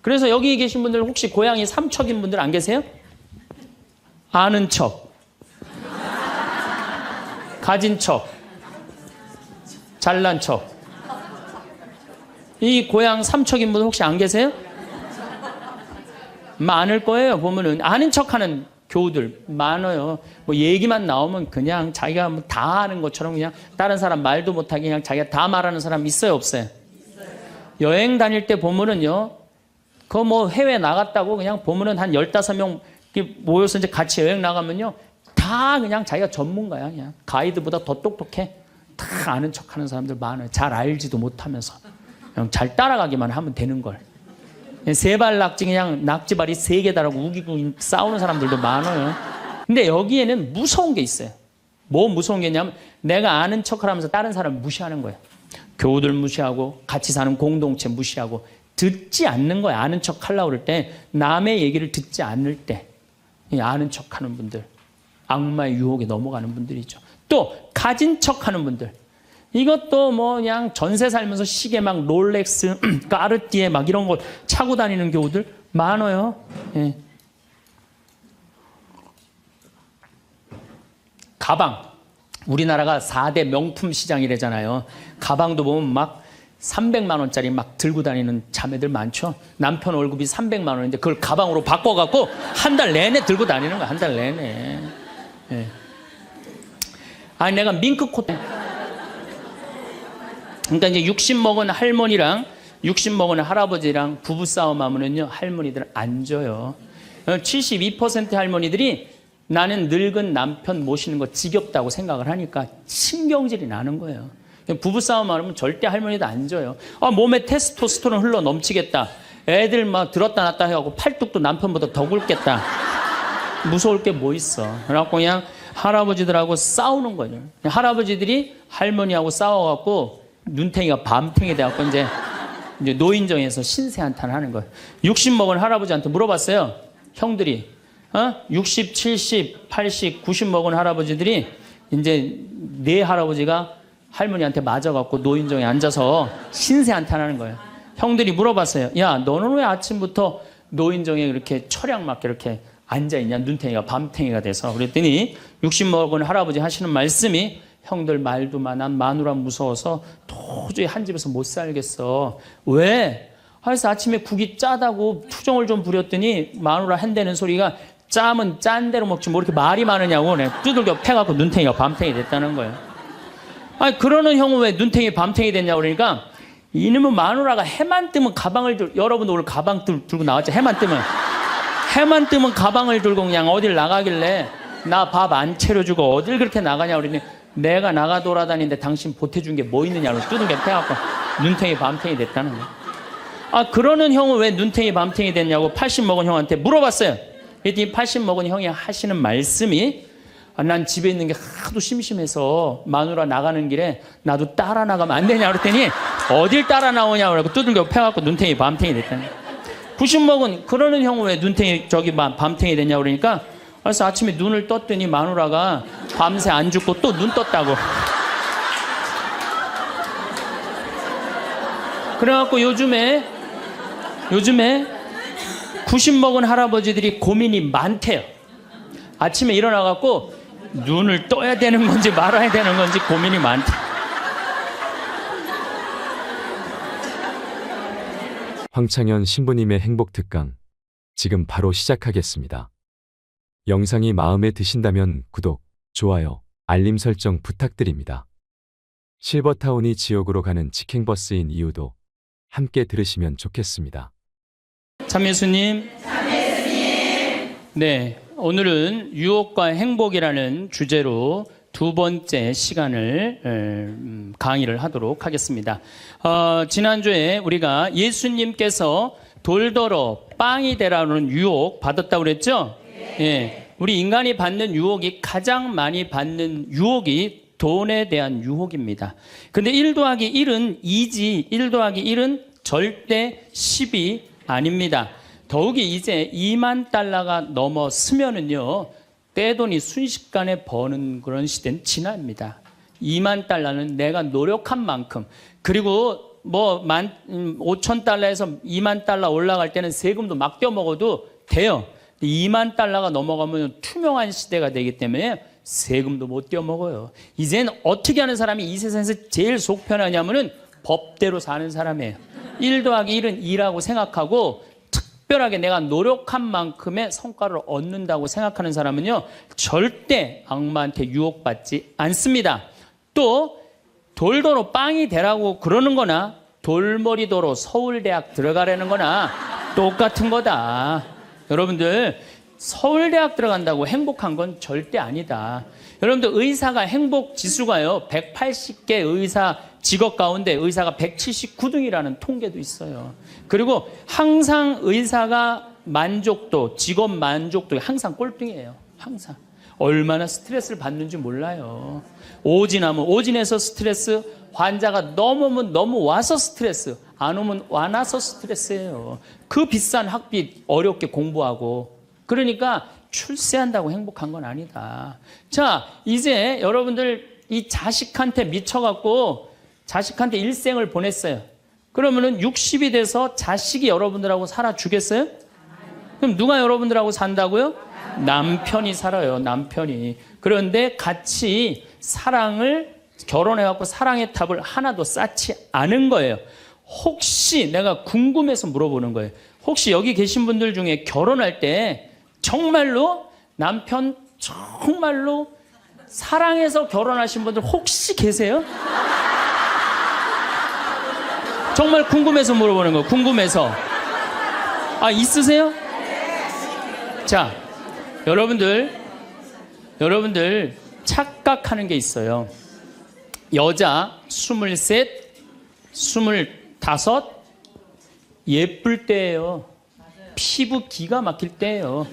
그래서 여기 계신 분들 혹시 고향이 삼척인 분들 안 계세요? 아는 척, 가진 척, 잘난 척. 이 고향 삼척인 분 혹시 안 계세요? 많을 거예요. 보면은 아는 척하는 교우들 많아요. 뭐 얘기만 나오면 그냥 자기가 뭐 다 아는 것처럼 그냥 다른 사람 말도 못하게 그냥 자기가 다 말하는 사람 있어요, 없어요? 여행 다닐 때 보면은요, 그거 뭐 해외 나갔다고 그냥 보면은 한 15명 모여서 이제 같이 여행 나가면요, 다 그냥 자기가 전문가야. 그냥 가이드보다 더 똑똑해. 다 아는 척하는 사람들 많아요. 잘 알지도 못하면서 그냥 잘 따라가기만 하면 되는 걸. 세발 낙지 그냥 낙지발이 3개 달하고 우기고 싸우는 사람들도 많아요. 근데 여기에는 무서운 게 있어요. 뭐 무서운 게 있냐면 내가 아는 척을 하면서 다른 사람을 무시하는 거예요. 교우들 무시하고 같이 사는 공동체 무시하고 듣지 않는 거예요. 아는 척 하려고 그럴 때 남의 얘기를 듣지 않을 때 아는 척하는 분들, 악마의 유혹에 넘어가는 분들이죠. 또 가진 척하는 분들, 이것도 뭐 그냥 전세 살면서 시계 막 롤렉스, 까르띠에 막 이런 거 차고 다니는 교우들 많아요. 예. 가방, 우리나라가 4대 명품 시장이래잖아요. 가방도 보면 막 300만 원짜리 막 들고 다니는 자매들 많죠. 남편 월급이 300만 원인데 그걸 가방으로 바꿔갖고 한 달 내내 들고 다니는 거야. 한 달 내내. 예. 아니 내가 밍크코트, 그러니까 이제 60 먹은 할머니랑 60 먹은 할아버지랑 부부싸움 하면은요, 할머니들 안 져요. 72% 할머니들이 나는 늙은 남편 모시는 거 지겹다고 생각을 하니까 신경질이 나는 거예요. 부부싸움 하면 절대 할머니도 안 져요. 아, 몸에 테스토스테론 흘러 넘치겠다. 애들 막 들었다 놨다 해갖고 팔뚝도 남편보다 더 굵겠다. 무서울 게 뭐 있어. 그래갖고 그냥 할아버지들하고 싸우는 거죠. 할아버지들이 할머니하고 싸워갖고 눈탱이가 밤탱이 돼갖고 이제 노인정에서 신세한탄 하는 거예요. 60 먹은 할아버지한테 물어봤어요. 형들이 60, 70, 80, 90 먹은 할아버지들이 이제 네 할아버지가 할머니한테 맞아갖고 노인정에 앉아서 신세한탄하는 거예요. 형들이 물어봤어요. 야, 너는 왜 아침부터 노인정에 이렇게 철양 맞게 이렇게 앉아있냐? 눈탱이가 밤탱이가 돼서. 그랬더니 60 먹은 할아버지 하시는 말씀이, 형들 말도 난 마누라 무서워서 도저히 한 집에서 못 살겠어. 왜? 그래서 아침에 국이 짜다고 투정을 좀 부렸더니 마누라 한다는 소리가, 짜면 짠 대로 먹지 뭐 이렇게 말이 많으냐고 두들겨 패갖고 눈탱이가 밤탱이 됐다는 거예요. 아니, 그러는 형은 왜 눈탱이 밤탱이 됐냐고 그러니까, 이놈은 마누라가 해만 뜨면 가방을 여러분도 오늘 가방 들고 나왔죠. 해만 뜨면 가방을 들고 그냥 어딜 나가길래 나 밥 안 차려주고 어딜 그렇게 나가냐고 그러니, 내가 나가 돌아다니는데 당신 보태준 게 뭐 있느냐고 두들겨 패갖고 눈탱이 밤탱이 됐다는 거예요. 아, 그러는 형은 왜 눈탱이 밤탱이 됐냐고 80 먹은 형한테 물어봤어요. 그랬더니 80 먹은 형이 하시는 말씀이, 난 집에 있는 게 하도 심심해서 마누라 나가는 길에 나도 따라 나가면 안 되냐 그랬더니, 어딜 따라 나오냐고 그러고 두들겨 패갖고 눈탱이 밤탱이 됐다는 거예요. 90 먹은 그러는 형은 왜 눈탱이 밤탱이 됐냐고 그러니까, 그래서 아침에 눈을 떴더니 마누라가 밤새 안 죽고 또 눈 떴다고. 그래갖고 요즘에 90 먹은 할아버지들이 고민이 많대요. 아침에 일어나갖고 눈을 떠야 되는 건지 말아야 되는 건지 고민이 많대요. 황창현 신부님의 행복특강, 지금 바로 시작하겠습니다. 영상이 마음에 드신다면 구독, 좋아요, 알림 설정 부탁드립니다. 실버타운이 지옥으로 가는 직행버스인 이유도 함께 들으시면 좋겠습니다. 참예수님. 네, 오늘은 유혹과 행복이라는 주제로 두 번째 시간을 강의를 하도록 하겠습니다. 지난주에 우리가 예수님께서 돌더러 빵이 되라는 유혹 받았다고 그랬죠? 예, 우리 인간이 받는 유혹이, 가장 많이 받는 유혹이 돈에 대한 유혹입니다. 근데 1 더하기 1은 2지, 1 더하기 1은 절대 10이 아닙니다. 더욱이 이제 2만 달러가 넘었으면은요, 떼돈이 순식간에 버는 그런 시대는 지납니다. 2만 달러는 내가 노력한 만큼, 그리고 뭐 5,000달러에서 2만 달러 올라갈 때는 세금도 맡겨 먹어도 돼요. 2만 달러가 넘어가면 투명한 시대가 되기 때문에 세금도 못 떼어 먹어요. 이젠 어떻게 하는 사람이 이 세상에서 제일 속 편하냐면은 법대로 사는 사람이에요. 1 더하기 1은 2라고 생각하고 특별하게 내가 노력한 만큼의 성과를 얻는다고 생각하는 사람은요, 절대 악마한테 유혹받지 않습니다. 또 돌도로 빵이 되라고 그러는 거나 돌머리도로 서울대학 들어가려는 거나 똑같은 거다. 여러분들, 서울대학 들어간다고 행복한 건 절대 아니다. 여러분들, 의사가 행복 지수가요, 180개 의사 직업 가운데 의사가 179등이라는 통계도 있어요. 그리고 항상 의사가 만족도, 직업 만족도가 항상 꼴등이에요. 항상. 얼마나 스트레스를 받는지 몰라요. 오진하면 오진해서 스트레스, 환자가 넘으면 넘어와서 스트레스, 안 오면 와나서 스트레스예요. 그 비싼 학비 어렵게 공부하고. 그러니까 출세한다고 행복한 건 아니다. 자, 이제 여러분들 이 자식한테 미쳐갖고 자식한테 일생을 보냈어요. 그러면은 60이 돼서 자식이 여러분들하고 살아주겠어요? 그럼 누가 여러분들하고 산다고요? 남편이 살아요. 남편이. 그런데 같이 사랑을 결혼해갖고 사랑의 탑을 하나도 쌓지 않은 거예요. 혹시 내가 궁금해서 물어보는 거예요. 혹시 여기 계신 분들 중에 결혼할 때 정말로 남편 정말로 사랑해서 결혼하신 분들 혹시 계세요? 정말 궁금해서 물어보는 거예요. 궁금해서. 아, 있으세요? 자, 여러분들 착각하는 게 있어요. 여자 23, 25 예쁠 때예요. 피부 기가 막힐 때예요.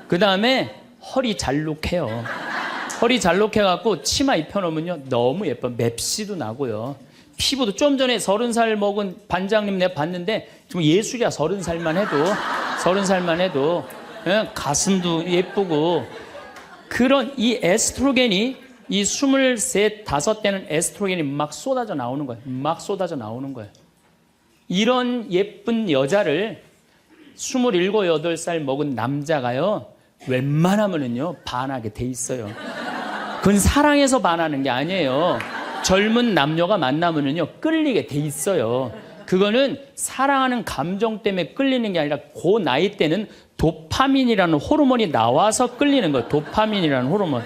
그 다음에 허리 잘록해요. 허리 잘록해갖고 치마 입혀놓으면요 너무 예뻐. 맵시도 나고요. 피부도 좀 전에 30살 먹은 반장님 내가 봤는데 좀 예술이야. 30살만 해도 가슴도 예쁘고. 그런 이 에스트로겐이 이 23, 5대는 에스트로겐이 막 쏟아져 나오는 거예요. 막 쏟아져 나오는 거예요. 이런 예쁜 여자를 27, 8살 먹은 남자가요 웬만하면은요 반하게 돼 있어요. 그건 사랑해서 반하는 게 아니에요. 젊은 남녀가 만나면은요 끌리게 돼 있어요. 그거는 사랑하는 감정 때문에 끌리는 게 아니라 그 나이 때는 도파민이라는 호르몬이 나와서 끌리는 거예요. 도파민이라는 호르몬.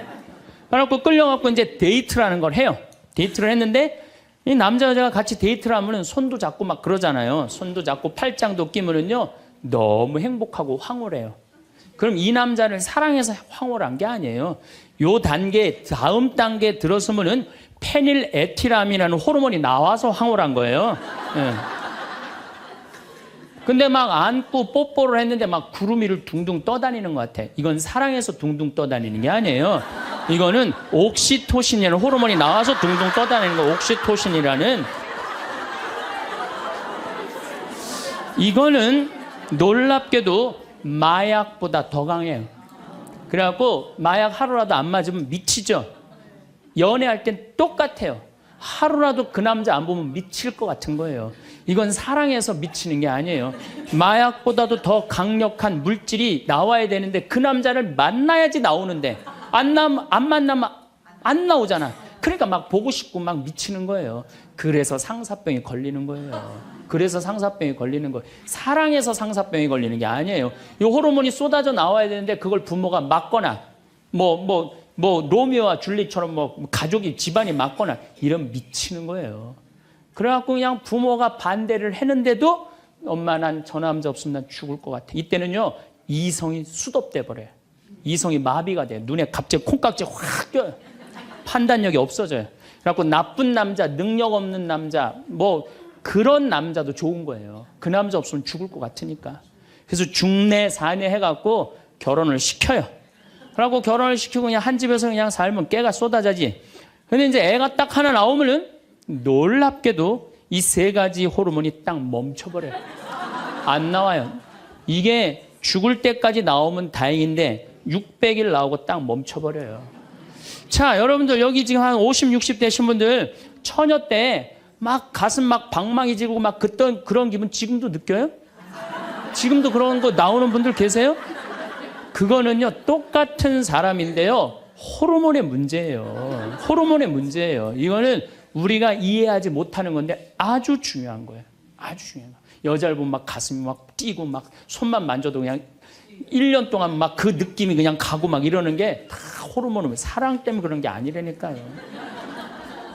그래갖고 끌려갖고 이제 데이트라는 걸 해요. 데이트를 했는데 이 남자 여자가 같이 데이트를 하면은 손도 잡고 막 그러잖아요. 손도 잡고 팔짱도 끼면은요 너무 행복하고 황홀해요. 그럼 이 남자를 사랑해서 황홀한 게 아니에요. 요 단계, 다음 단계에 들어서면은 페닐에틸암이라는 호르몬이 나와서 황홀한 거예요. 예. 근데 막 안고 뽀뽀를 했는데 막 구름 위를 둥둥 떠다니는 것 같아. 이건 사랑해서 둥둥 떠다니는 게 아니에요. 이거는 옥시토신이라는 호르몬이 나와서 둥둥 떠다니는 거. 옥시토신이라는. 이거는 놀랍게도 마약보다 더 강해요. 그래갖고 마약 하루라도 안 맞으면 미치죠. 연애할 땐 똑같아요. 하루라도 그 남자 안 보면 미칠 것 같은 거예요. 이건 사랑해서 미치는 게 아니에요. 마약보다도 더 강력한 물질이 나와야 되는데 그 남자를 만나야지 나오는데 안 만나면 안 나오잖아. 그러니까 막 보고 싶고 막 미치는 거예요. 그래서 상사병이 걸리는 거예요. 그래서 상사병이 걸리는 거예요. 사랑해서 상사병이 걸리는 게 아니에요. 이 호르몬이 쏟아져 나와야 되는데 그걸 부모가 막거나 로미오와 줄리처럼 가족이 집안이 막거나 이러면 미치는 거예요. 그래갖고 그냥 부모가 반대를 했는데도 엄마 난 저 남자 없으면 난 죽을 것 같아. 이때는요 이성이 수독돼 버려요. 이성이 마비가 돼요. 눈에 갑자기 콩깍지 확 껴요. 판단력이 없어져요. 그래갖고 나쁜 남자, 능력 없는 남자, 그런 남자도 좋은 거예요. 그 남자 없으면 죽을 것 같으니까. 그래서 중내 사내 해갖고 결혼을 시켜요. 그래갖고 결혼을 시키고 그냥 한 집에서 그냥 살면 깨가 쏟아지지. 근데 이제 애가 딱 하나 나오면은 놀랍게도 이 3가지 호르몬이 딱 멈춰버려요. 안 나와요. 이게 죽을 때까지 나오면 다행인데 600일 나오고 딱 멈춰버려요. 자, 여러분들 여기 지금 한 50, 60 되신 분들 처녀 때 막 가슴 막 방망이 지르고 막 그런 기분 지금도 느껴요? 지금도 그런 거 나오는 분들 계세요? 그거는요, 똑같은 사람인데요, 호르몬의 문제예요. 호르몬의 문제예요. 이거는 우리가 이해하지 못하는 건데 아주 중요한 거예요. 아주 중요한 거예요. 여자를 보면 막 가슴이 막 뛰고 막 손만 만져도 그냥 1년 동안 막 그 느낌이 그냥 가고 막 이러는 게 다 호르몬은 사랑 때문에 그런 게 아니라니까요.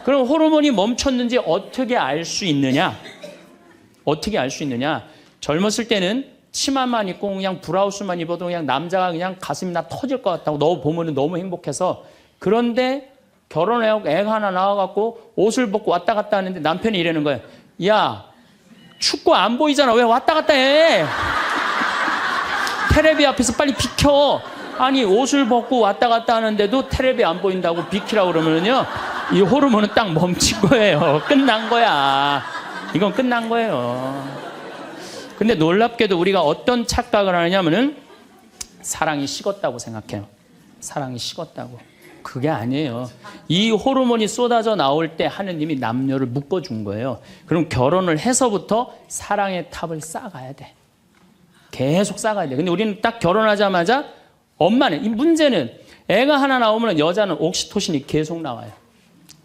그럼 호르몬이 멈췄는지 어떻게 알 수 있느냐? 어떻게 알 수 있느냐? 젊었을 때는 치마만 입고 그냥 브라우스만 입어도 그냥 남자가 그냥 가슴이 나 터질 것 같다고 너 보면 너무 행복해서. 그런데 결혼하고 애가 하나 나와갖고 옷을 벗고 왔다 갔다 하는데 남편이 이러는 거예요. 야, 춥고 안 보이잖아. 왜 왔다 갔다 해? 테레비 앞에서 빨리 비켜. 아니, 옷을 벗고 왔다 갔다 하는데도 테레비 안 보인다고 비키라고 그러면요, 이 호르몬은 딱 멈춘 거예요. 끝난 거야. 이건 끝난 거예요. 근데 놀랍게도 우리가 어떤 착각을 하느냐면은 사랑이 식었다고 생각해요. 사랑이 식었다고. 그게 아니에요. 이 호르몬이 쏟아져 나올 때 하느님이 남녀를 묶어준 거예요. 그럼 결혼을 해서부터 사랑의 탑을 쌓아가야 돼. 계속 쌓아가야 돼. 근데 우리는 딱 결혼하자마자 엄마는, 이 문제는 애가 하나 나오면 여자는 옥시토신이 계속 나와요.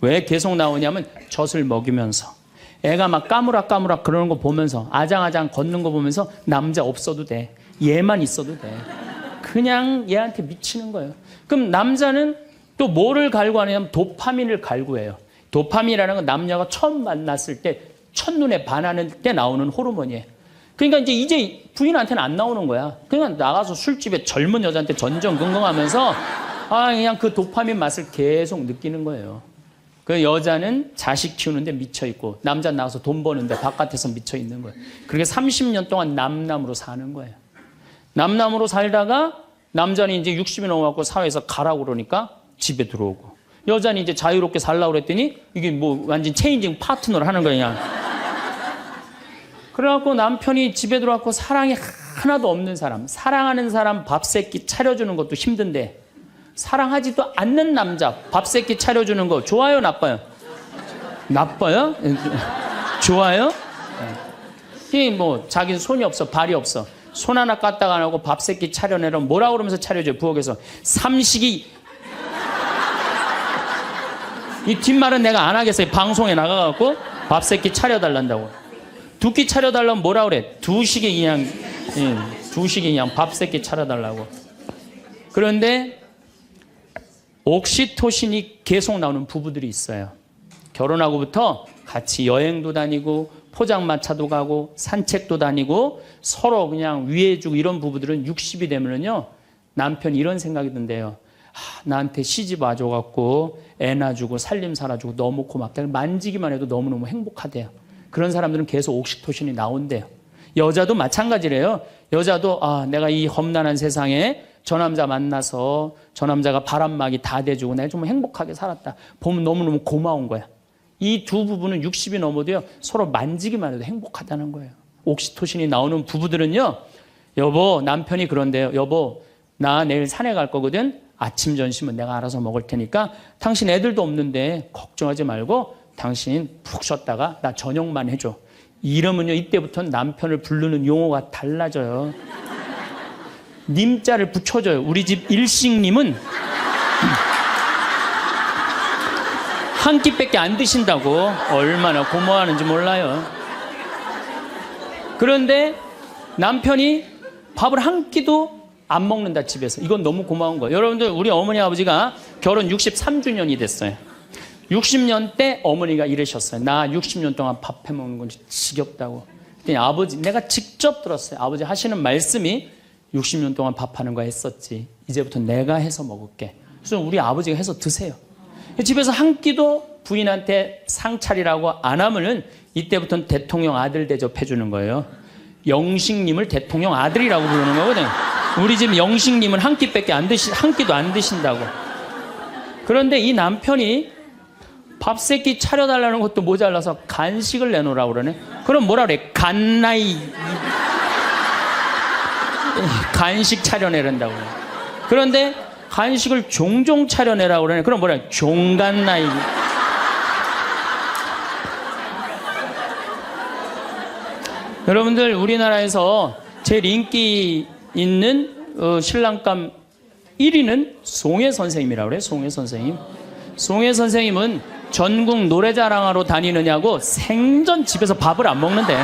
왜 계속 나오냐면 젖을 먹이면서 애가 막 까무락까무락 그러는 거 보면서 아장아장 걷는 거 보면서 남자 없어도 돼. 얘만 있어도 돼. 그냥 얘한테 미치는 거예요. 그럼 남자는 또 뭐를 갈구하냐면 도파민을 갈구해요. 도파민이라는 건 남녀가 처음 만났을 때 첫눈에 반하는 때 나오는 호르몬이에요. 그러니까 이제 부인한테는 안 나오는 거야. 그냥 나가서 술집에 젊은 여자한테 전전긍긍하면서 그냥 그 도파민 맛을 계속 느끼는 거예요. 그 여자는 자식 키우는데 미쳐있고 남자는 나가서 돈 버는데 바깥에서 미쳐있는 거예요. 그렇게 30년 동안 남남으로 사는 거예요. 남남으로 살다가 남자는 이제 60이 넘어갖고 사회에서 가라고 그러니까 집에 들어오고, 여자는 이제 자유롭게 살라고 그랬더니 이게 뭐 완전 체인징 파트너를 하는 거야. 그래갖고 남편이 집에 들어왔고 사랑이 하나도 없는 사람, 사랑하는 사람 밥 세끼 차려주는 것도 힘든데 사랑하지도 않는 남자 밥 세끼 차려주는 거 좋아요, 나빠요? 나빠요? 좋아요? 이 뭐 자기는 손이 없어, 발이 없어, 손 하나 까딱 안 하고 밥 세끼 차려내면 뭐라 그러면서 차려줘요? 부엌에서 삼식이. 이 뒷말은 내가 안 하겠어요. 방송에 나가갖고 밥 세끼 차려달란다고. 두 끼 차려달라면 뭐라 그래? 두 식이 그냥 밥 세끼 차려달라고. 그런데 옥시토신이 계속 나오는 부부들이 있어요. 결혼하고부터 같이 여행도 다니고 포장마차도 가고 산책도 다니고 서로 그냥 위해주고 이런 부부들은 60이 되면은요, 남편이 이런 생각이 든대요. 나한테 시집 와줘갖고 애 낳아주고 살림 살아주고 너무 고맙다. 만지기만 해도 너무너무 행복하대요. 그런 사람들은 계속 옥시토신이 나온대요. 여자도 마찬가지래요. 여자도 내가 이 험난한 세상에 저 남자 만나서 저 남자가 바람막이 다 대주고 내가 좀 행복하게 살았다. 보면 너무너무 고마운 거야. 이 두 부부는 60이 넘어도요, 서로 만지기만 해도 행복하다는 거예요. 옥시토신이 나오는 부부들은요, 여보, 남편이 그런데요. 여보, 나 내일 산에 갈 거거든. 아침 점심은 내가 알아서 먹을 테니까 당신 애들도 없는데 걱정하지 말고 당신 푹 쉬었다가 나 저녁만 해줘. 이러면요, 이때부터는 남편을 부르는 용어가 달라져요. 님자를 붙여줘요. 우리 집 일식님은 한 끼밖에 안 드신다고. 얼마나 고마워하는지 몰라요. 그런데 남편이 밥을 한 끼도 안 먹는다, 집에서. 이건 너무 고마운 거예요. 여러분들, 우리 어머니 아버지가 결혼 63주년이 됐어요. 60년 때 어머니가 이러셨어요. 나 60년 동안 밥 해먹는 건 지겹다고. 그랬더니 아버지, 내가 직접 들었어요. 아버지 하시는 말씀이 60년 동안 밥하는 거 했었지. 이제부터 내가 해서 먹을게. 그래서 우리 아버지가 해서 드세요. 집에서 한 끼도 부인한테 상 차리라고 안 하면은 이때부터는 대통령 아들 대접해 주는 거예요. 영식님을 대통령 아들이라고 부르는 거거든. 우리 집 영식님은 한 끼밖에 한 끼도 안 드신다고. 그런데 이 남편이 밥 세 끼 차려달라는 것도 모자라서 간식을 내놓으라고 그러네. 그럼 뭐라 그래? 간식 차려내란다고. 그런데 간식을 종종 차려내라고 그러네. 그럼 뭐라 그래? 종간나이. 여러분들 우리나라에서 제일 인기 있는 신랑감 1위는 송혜 선생님이라고 그래요. 송혜 선생님. 송혜 선생님은 전국 노래자랑하러 다니느냐고 생전 집에서 밥을 안 먹는데.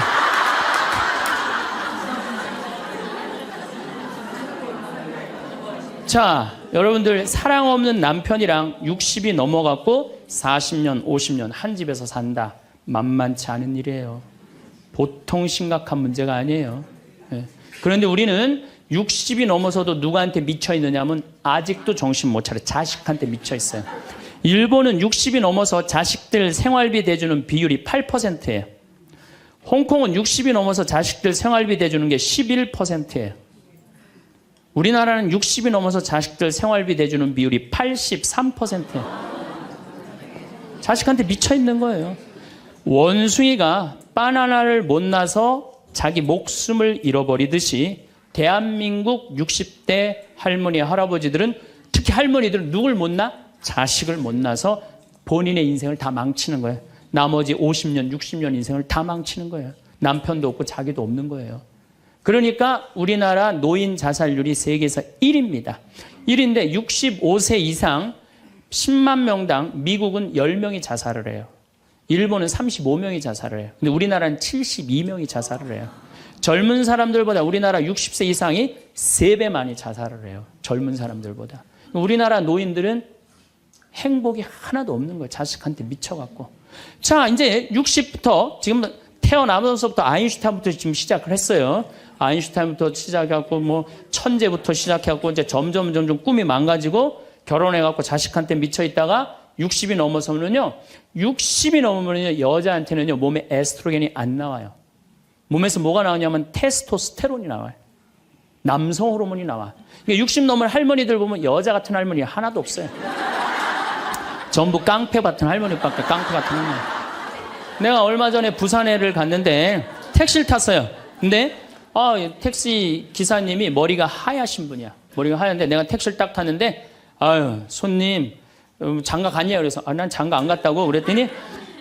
자, 여러분들 사랑 없는 남편이랑 60이 넘어갔고 40년, 50년 한 집에서 산다. 만만치 않은 일이에요. 보통 심각한 문제가 아니에요. 예. 그런데 우리는 60이 넘어서도 누구한테 미쳐 있느냐면 아직도 정신 못 차려. 자식한테 미쳐 있어요. 일본은 60이 넘어서 자식들 생활비 대주는 비율이 8%예요. 홍콩은 60이 넘어서 자식들 생활비 대주는 게 11%예요. 우리나라는 60이 넘어서 자식들 생활비 대주는 비율이 83%예요. 자식한테 미쳐 있는 거예요. 원숭이가 바나나를 못 나서 자기 목숨을 잃어버리듯이 대한민국 60대 할머니, 할아버지들은, 특히 할머니들은 누굴 못 낳아? 자식을 못 낳아서 본인의 인생을 다 망치는 거예요. 나머지 50년, 60년 인생을 다 망치는 거예요. 남편도 없고 자기도 없는 거예요. 그러니까 우리나라 노인 자살률이 세계에서 1위입니다. 1위인데 65세 이상 10만 명당 미국은 10명이 자살을 해요. 일본은 35명이 자살을 해요. 근데 우리나라는 72명이 자살을 해요. 젊은 사람들보다 우리나라 60세 이상이 3배 많이 자살을 해요. 젊은 사람들보다. 우리나라 노인들은 행복이 하나도 없는 거예요. 자식한테 미쳐갖고. 자, 이제 60부터 지금 태어나면서부터 아인슈타인부터 지금 시작을 했어요. 아인슈타인부터 시작해갖고 뭐 천재부터 시작해갖고 이제 점점 꿈이 망가지고 결혼해갖고 자식한테 미쳐 있다가 60이 넘어서면요. 60이 넘으면요. 여자한테는요. 몸에 에스트로겐이 안 나와요. 몸에서 뭐가 나오냐면 테스토스테론이 나와요. 남성 호르몬이 나와. 그러니까 60 넘은 할머니들 보면 여자 같은 할머니 하나도 없어요. 전부 깡패 같은 할머니밖에 깡패 같은 할머니. 내가 얼마 전에 부산에를 갔는데 택시를 탔어요. 근데 택시 기사님이 머리가 하얗신 분이야. 머리가 하얀데 내가 택시를 딱 탔는데 아유 손님 장가 갔냐 그래서 난 장가 안 갔다고 그랬더니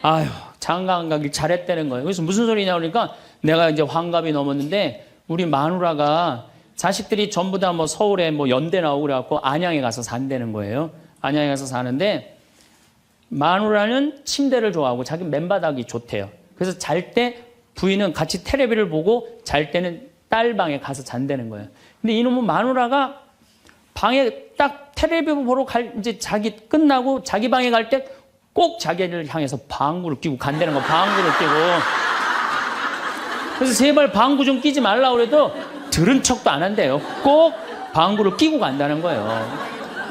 아유 장가 안 가길 잘했다는 거예요. 그래서 무슨 소리냐 그러니까 내가 이제 환갑이 넘었는데 우리 마누라가 자식들이 전부 다 뭐 서울에 뭐 연대 나오고 그래갖고 안양에 가서 산다는 거예요. 안양에 가서 사는데 마누라는 침대를 좋아하고 자기 맨바닥이 좋대요. 그래서 잘 때 부인은 같이 텔레비를 보고 잘 때는 딸 방에 가서 잔다는 거예요. 근데 이놈은 마누라가 방에 딱 텔레비 보러 이제 자기 끝나고 자기 방에 갈 때 꼭 자기를 향해서 방구를 끼고 간다는 거, 방구를 끼고. 그래서 제발 방구 좀 끼지 말라고 그래도 들은 척도 안 한대요. 꼭 방구를 끼고 간다는 거예요.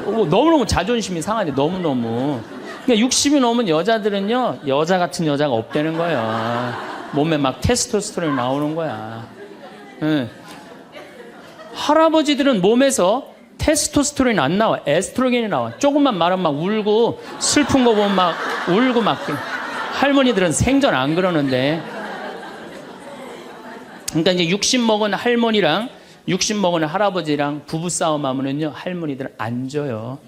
너무너무 자존심이 상하네, 너무너무. 그러니까 60이 넘은 여자들은요, 여자 같은 여자가 없다는 거예요. 몸에 막 테스토스테론이 나오는 거야. 응. 할아버지들은 몸에서 테스토스테론이 안 나와. 에스트로겐이 나와. 조금만 말하면 막 울고, 슬픈 거 보면 막 울고 막. 할머니들은 생전 안 그러는데. 그러니까 이제 60 먹은 할머니랑 60 먹은 할아버지랑 부부싸움 하면은요, 할머니들은 안 져요.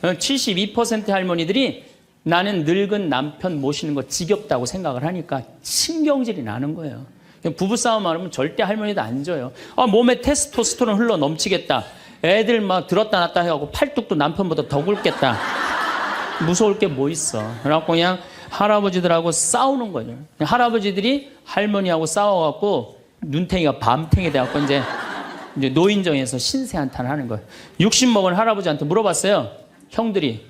72% 할머니들이 나는 늙은 남편 모시는 거 지겹다고 생각을 하니까 신경질이 나는 거예요. 부부싸움 하면 절대 할머니도 안 져요. 몸에 테스토스테론 흘러 넘치겠다. 애들 막 들었다 놨다 해갖고 팔뚝도 남편보다 더 굵겠다. 무서울 게 뭐 있어. 그래갖고 그냥 할아버지들하고 싸우는 거예요. 할아버지들이 할머니하고 싸워갖고 눈탱이가 밤탱이 돼갖고 이제 노인정에서 신세 한탄하는 거예요. 60 먹은 할아버지한테 물어봤어요. 형들이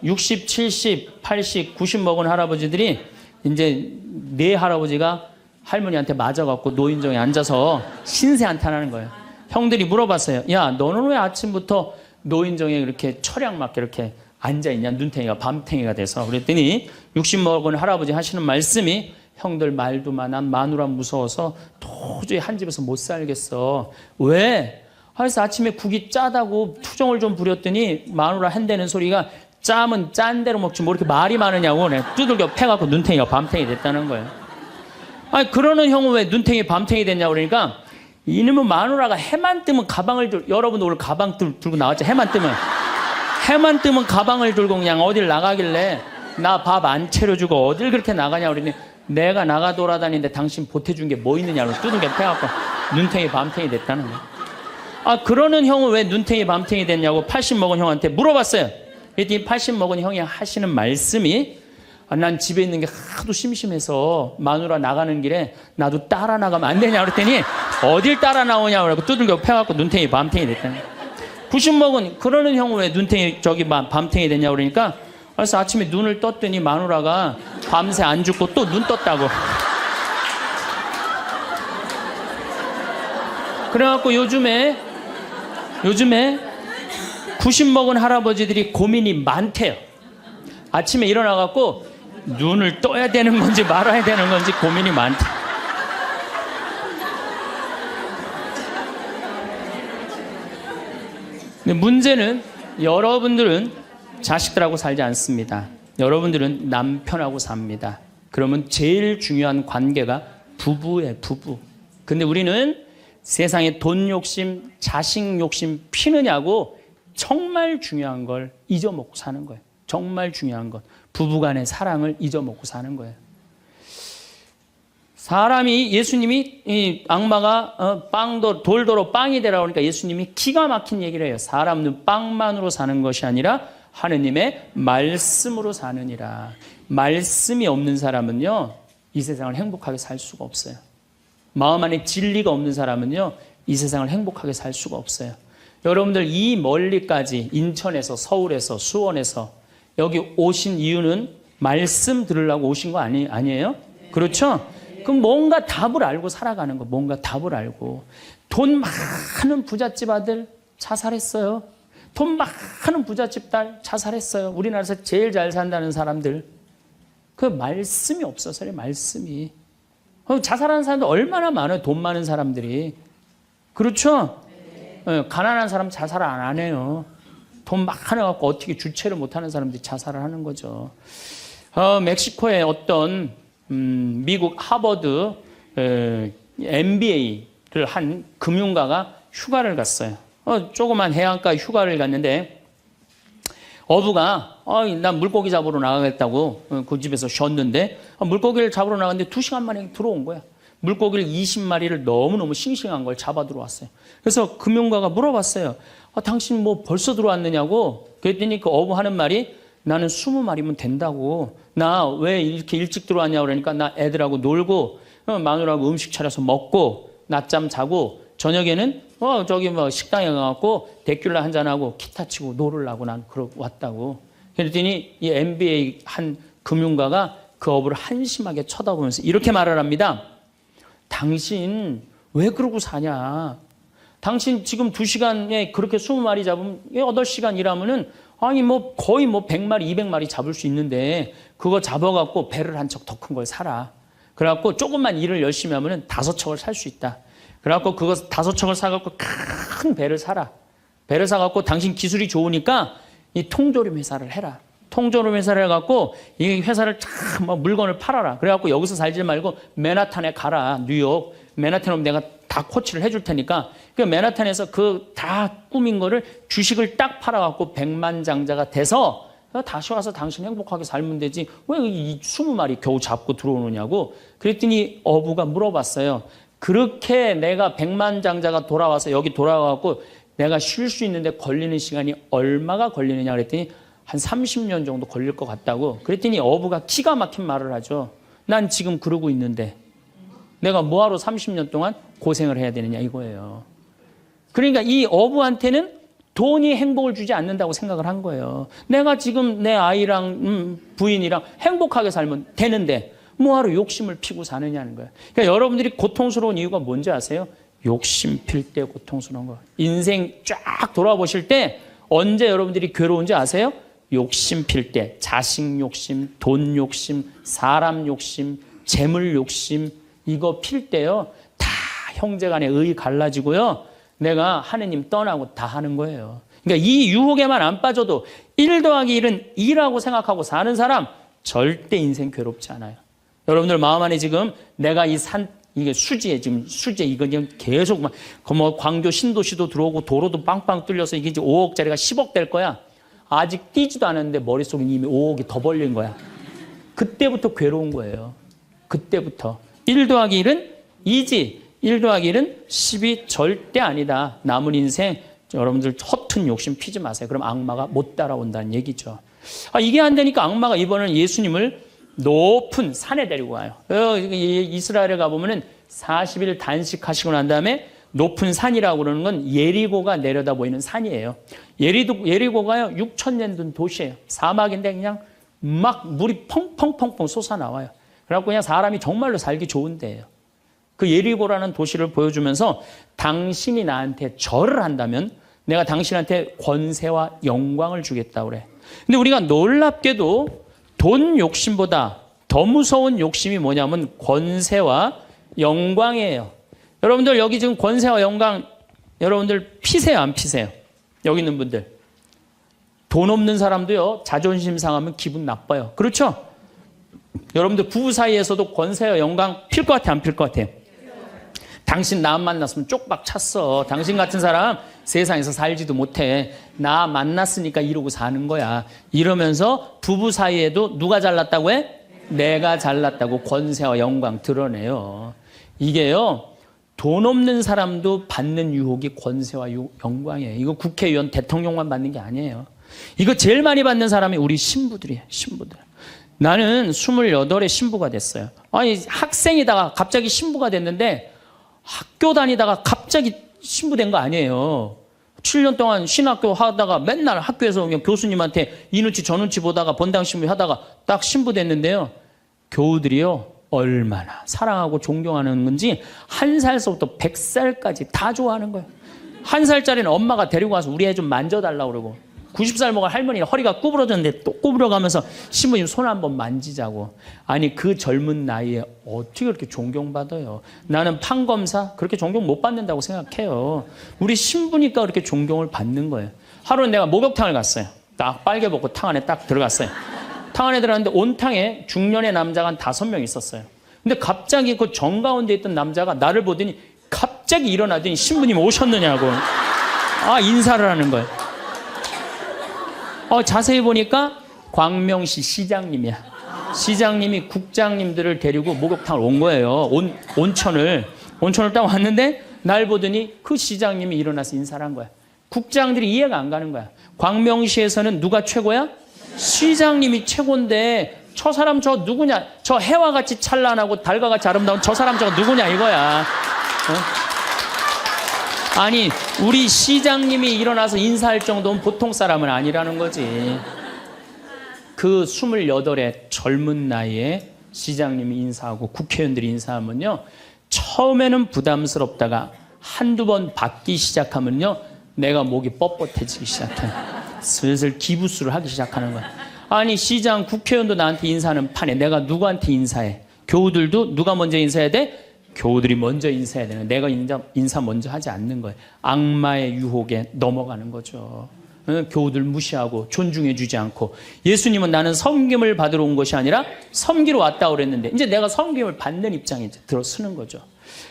60, 70, 80, 90 먹은 할아버지들이 이제 네 할아버지가 할머니한테 맞아갖고 노인정에 앉아서 신세 한탄하는 거예요. 형들이 물어봤어요. 야, 너는 왜 아침부터 노인정에 이렇게 철양 맞게 이렇게 앉아있냐? 눈탱이가 밤탱이가 돼서. 그랬더니 60 먹은 할아버지 하시는 말씀이 형들 말도 많아. 마누라 무서워서 도저히 한 집에서 못 살겠어. 왜? 그래서 아침에 국이 짜다고 투정을 좀 부렸더니 마누라 한다는 소리가 짜면 짠 대로 먹지 뭐 이렇게 말이 많으냐고 두들겨 패갖고 눈탱이가 밤탱이 됐다는 거예요. 아니 그러는 형은 왜 눈탱이 밤탱이 됐냐고 그러니까 이놈은 마누라가 해만 뜨면 가방을 여러분도 오늘 가방 들고 나왔죠. 해만 뜨면 가방을 들고 그냥 어딜 나가길래 나 밥 안 차려주고 어딜 그렇게 나가냐 그러니 내가 나가 돌아다니는데 당신 보태준 게 뭐 있느냐고 두들겨 패갖고 눈탱이 밤탱이 됐다는 거야. 아, 그러는 형은 왜 눈탱이 밤탱이 됐냐고 80 먹은 형한테 물어봤어요. 그랬더니 80 먹은 형이 하시는 말씀이, 난 집에 있는 게 하도 심심해서 마누라 나가는 길에 나도 따라 나가면 안 되냐 그랬더니 어딜 따라 나오냐고 그러고 두들겨 패갖고 눈탱이 밤탱이 됐다는 거야. 90 먹은 그러는 형은 왜 눈탱이 밤탱이 됐냐고 그러니까, 그래서 아침에 눈을 떴더니 마누라가 밤새 안 죽고 또 눈 떴다고. 그래갖고 요즘에 90 먹은 할아버지들이 고민이 많대요. 아침에 일어나갖고 눈을 떠야 되는 건지 말아야 되는 건지 고민이 많대. 근데 문제는 여러분들은 자식들하고 살지 않습니다. 여러분들은 남편하고 삽니다. 그러면 제일 중요한 관계가 부부예요, 부부. 근데 우리는 세상에 돈 욕심, 자식 욕심 피느냐고 정말 중요한 걸 잊어먹고 사는 거예요. 정말 중요한 것. 부부간의 사랑을 잊어먹고 사는 거예요. 사람이, 예수님이, 이 악마가 돌도로 빵이 되라고 하니까 예수님이 기가 막힌 얘기를 해요. 사람은 빵만으로 사는 것이 아니라 하느님의 말씀으로 사느니라. 말씀이 없는 사람은요, 이 세상을 행복하게 살 수가 없어요. 마음 안에 진리가 없는 사람은요, 이 세상을 행복하게 살 수가 없어요. 여러분들 이 멀리까지 인천에서, 서울에서, 수원에서 여기 오신 이유는 말씀 들으려고 오신 거 아니에요? 그렇죠? 그럼 뭔가 답을 알고 살아가는 거, 뭔가 답을 알고. 돈 많은 부잣집 아들 자살했어요. 돈 많은 부잣집 딸 자살했어요. 우리나라에서 제일 잘 산다는 사람들. 그 말씀이 없어서요, 말씀이. 자살하는 사람들 얼마나 많아요, 돈 많은 사람들이. 그렇죠? 네. 가난한 사람 자살 안 해요. 돈 많아갖고 어떻게 주체를 못하는 사람들이 자살을 하는 거죠. 멕시코에 어떤 미국 하버드 MBA를 한 금융가가 휴가를 갔어요. 조그만 해안가 휴가를 갔는데 어부가 난 물고기 잡으러 나가겠다고 그 집에서 쉬었는데 물고기를 잡으러 나갔는데 2시간 만에 들어온 거야. 물고기를 20마리를 너무너무 싱싱한 걸 잡아 들어왔어요. 그래서 금융가가 물어봤어요. 당신 뭐 벌써 들어왔느냐고. 그랬더니 그 어부 하는 말이, 나는 20마리면 된다고. 나 왜 이렇게 일찍 들어왔냐고 그러니까, 나 애들하고 놀고 마누라하고 음식 차려서 먹고 낮잠 자고 저녁에는 저기 뭐 식당에 가갖고 데큘라 한잔하고 기타 치고 놀으려고 난 왔다고. 그랬더니 이 MBA 한 금융가가 그 어부를 한심하게 쳐다보면서 이렇게 말을 합니다. 당신 왜 그러고 사냐? 당신 지금 2시간에 그렇게 20마리 잡으면 8시간 일하면은 거의 100마리, 200마리 잡을 수 있는데 그거 잡아갖고 배를 한 척 더 큰 걸 사라. 그래갖고 조금만 일을 열심히 하면은 5척을 살 수 있다. 그래갖고 그거 5척을 사갖고 큰 배를 사라. 배를 사갖고 당신 기술이 좋으니까 이 통조림 회사를 해라. 통조림 회사를 해갖고 이 회사를 참 물건을 팔아라. 그래갖고 여기서 살지 말고 맨하탄에 가라. 뉴욕. 맨하탄에 오면 내가 다 코치를 해줄 테니까. 그 맨하탄에서 그 다 꾸민 거를 주식을 딱 팔아갖고 백만장자가 돼서 다시 와서 당신 행복하게 살면 되지. 왜 이 20마리 겨우 잡고 들어오느냐고. 그랬더니 어부가 물어봤어요. 그렇게 내가 백만장자가 돌아와서 여기 돌아와갖고 내가 쉴 수 있는데 걸리는 시간이 얼마가 걸리느냐 그랬더니 한 30년 정도 걸릴 것 같다고. 그랬더니 어부가 기가 막힌 말을 하죠. 난 지금 그러고 있는데 내가 뭐하러 30년 동안 고생을 해야 되느냐 이거예요. 그러니까 이 어부한테는 돈이 행복을 주지 않는다고 생각을 한 거예요. 내가 지금 내 아이랑 부인이랑 행복하게 살면 되는데 뭐하러 욕심을 피고 사느냐는 거예요. 그러니까 여러분들이 고통스러운 이유가 뭔지 아세요? 욕심 필 때 고통스러운 거. 인생 쫙 돌아보실 때 언제 여러분들이 괴로운지 아세요? 욕심 필 때. 자식 욕심, 돈 욕심, 사람 욕심, 재물 욕심 이거 필 때요. 다 형제간에 의 갈라지고요. 내가 하느님 떠나고 다 하는 거예요. 그러니까 이 유혹에만 안 빠져도 1 더하기 1은 2라고 생각하고 사는 사람 절대 인생 괴롭지 않아요. 여러분들 마음 안에 지금 내가 이게 수지에 지금 수지 이거 지금 계속 뭐 광교 신도시도 들어오고 도로도 빵빵 뚫려서 이게 이제 5억짜리가 10억 될 거야. 아직 뛰지도 않았는데 머릿속에 이미 5억이 더 벌린 거야. 그때부터 괴로운 거예요. 그때부터 1 더하기 1은 2지. 1 더하기 1은 10이 절대 아니다. 남은 인생 여러분들 허튼 욕심 피지 마세요. 그럼 악마가 못 따라온다는 얘기죠. 이게 안 되니까 악마가 이번에는 예수님을 높은 산에 데리고 가요. 이스라엘에 가보면은 40일 단식하시고 난 다음에 높은 산이라고 그러는 건 예리고가 내려다 보이는 산이에요. 예리고가요 6,000년 된 도시예요. 사막인데 그냥 막 물이 펑펑펑펑 솟아나와요. 그래갖고 그냥 사람이 정말로 살기 좋은 데예요. 그 예리고라는 도시를 보여주면서 당신이 나한테 절을 한다면 내가 당신한테 권세와 영광을 주겠다고 그래. 근데 우리가 놀랍게도 돈 욕심보다 더 무서운 욕심이 뭐냐면 권세와 영광이에요. 여러분들 여기 지금 권세와 영광 여러분들 피세요 안 피세요? 여기 있는 분들. 돈 없는 사람도요 자존심 상하면 기분 나빠요. 그렇죠? 여러분들 부부 사이에서도 권세와 영광 필 것 같아 안 필 것 같아요? 당신 나 만났으면 쪽박 찼어. 당신 같은 사람 세상에서 살지도 못해. 나 만났으니까 이러고 사는 거야. 이러면서 부부 사이에도 누가 잘났다고 해? 내가 잘났다고 권세와 영광 드러내요. 이게요. 돈 없는 사람도 받는 유혹이 권세와 영광이에요. 이거 국회의원 대통령만 받는 게 아니에요. 이거 제일 많이 받는 사람이 우리 신부들이에요. 신부들. 나는 28에 신부가 됐어요. 아니 학생이다가 갑자기 신부가 됐는데 학교 다니다가 갑자기 신부된 거 아니에요. 7년 동안 신학교 하다가 맨날 학교에서 그냥 교수님한테 이 눈치 저 눈치 보다가 본당 신부 하다가 딱 신부 됐는데요. 교우들이요. 얼마나 사랑하고 존경하는 건지 1살서부터 100살까지 다 좋아하는 거예요. 1살짜리는 엄마가 데리고 와서 우리 애 좀 만져달라고 그러고 90살 먹은 할머니는 허리가 구부러졌는데 또 구부러가면서 신부님 손 한번 만지자고. 아니 그 젊은 나이에 어떻게 그렇게 존경받아요. 나는 판검사 그렇게 존경 못 받는다고 생각해요. 우리 신부니까 그렇게 존경을 받는 거예요. 하루는 내가 목욕탕을 갔어요. 딱 빨개 벗고 탕 안에 딱 들어갔어요. 탕 안에 들어갔는데 온탕에 중년의 남자가 한 5명 있었어요. 근데 갑자기 그 정가운데 있던 남자가 나를 보더니 갑자기 일어나더니 신부님 오셨느냐고 인사를 하는 거예요. 자세히 보니까 광명시 시장님이야. 시장님이 국장님들을 데리고 목욕탕을 온 거예요. 온천을 딱 왔는데 날 보더니 그 시장님이 일어나서 인사를 한 거야. 국장들이 이해가 안 가는 거야. 광명시에서는 누가 최고야? 시장님이 최고인데 저 사람 저 누구냐? 저 해와 같이 찬란하고 달과 같이 아름다운 저 사람 저거 누구냐 이거야. 아니 우리 시장님이 일어나서 인사할 정도면 보통 사람은 아니라는 거지. 그 28의 젊은 나이에 시장님이 인사하고 국회의원들이 인사하면요. 처음에는 부담스럽다가 한두 번 받기 시작하면요. 내가 목이 뻣뻣해지기 시작해. 슬슬 기부수를 하기 시작하는 거야. 아니 시장 국회의원도 나한테 인사하는 판에 내가 누구한테 인사해? 교우들도 누가 먼저 인사해야 돼? 교우들이 먼저 인사해야 되는. 내가 인사 먼저 하지 않는 거예요. 악마의 유혹에 넘어가는 거죠. 교우들 무시하고 존중해 주지 않고. 예수님은 나는 섬김을 받으러 온 것이 아니라 섬기러 왔다고 그랬는데 이제 내가 섬김을 받는 입장에 이제 들어서는 거죠.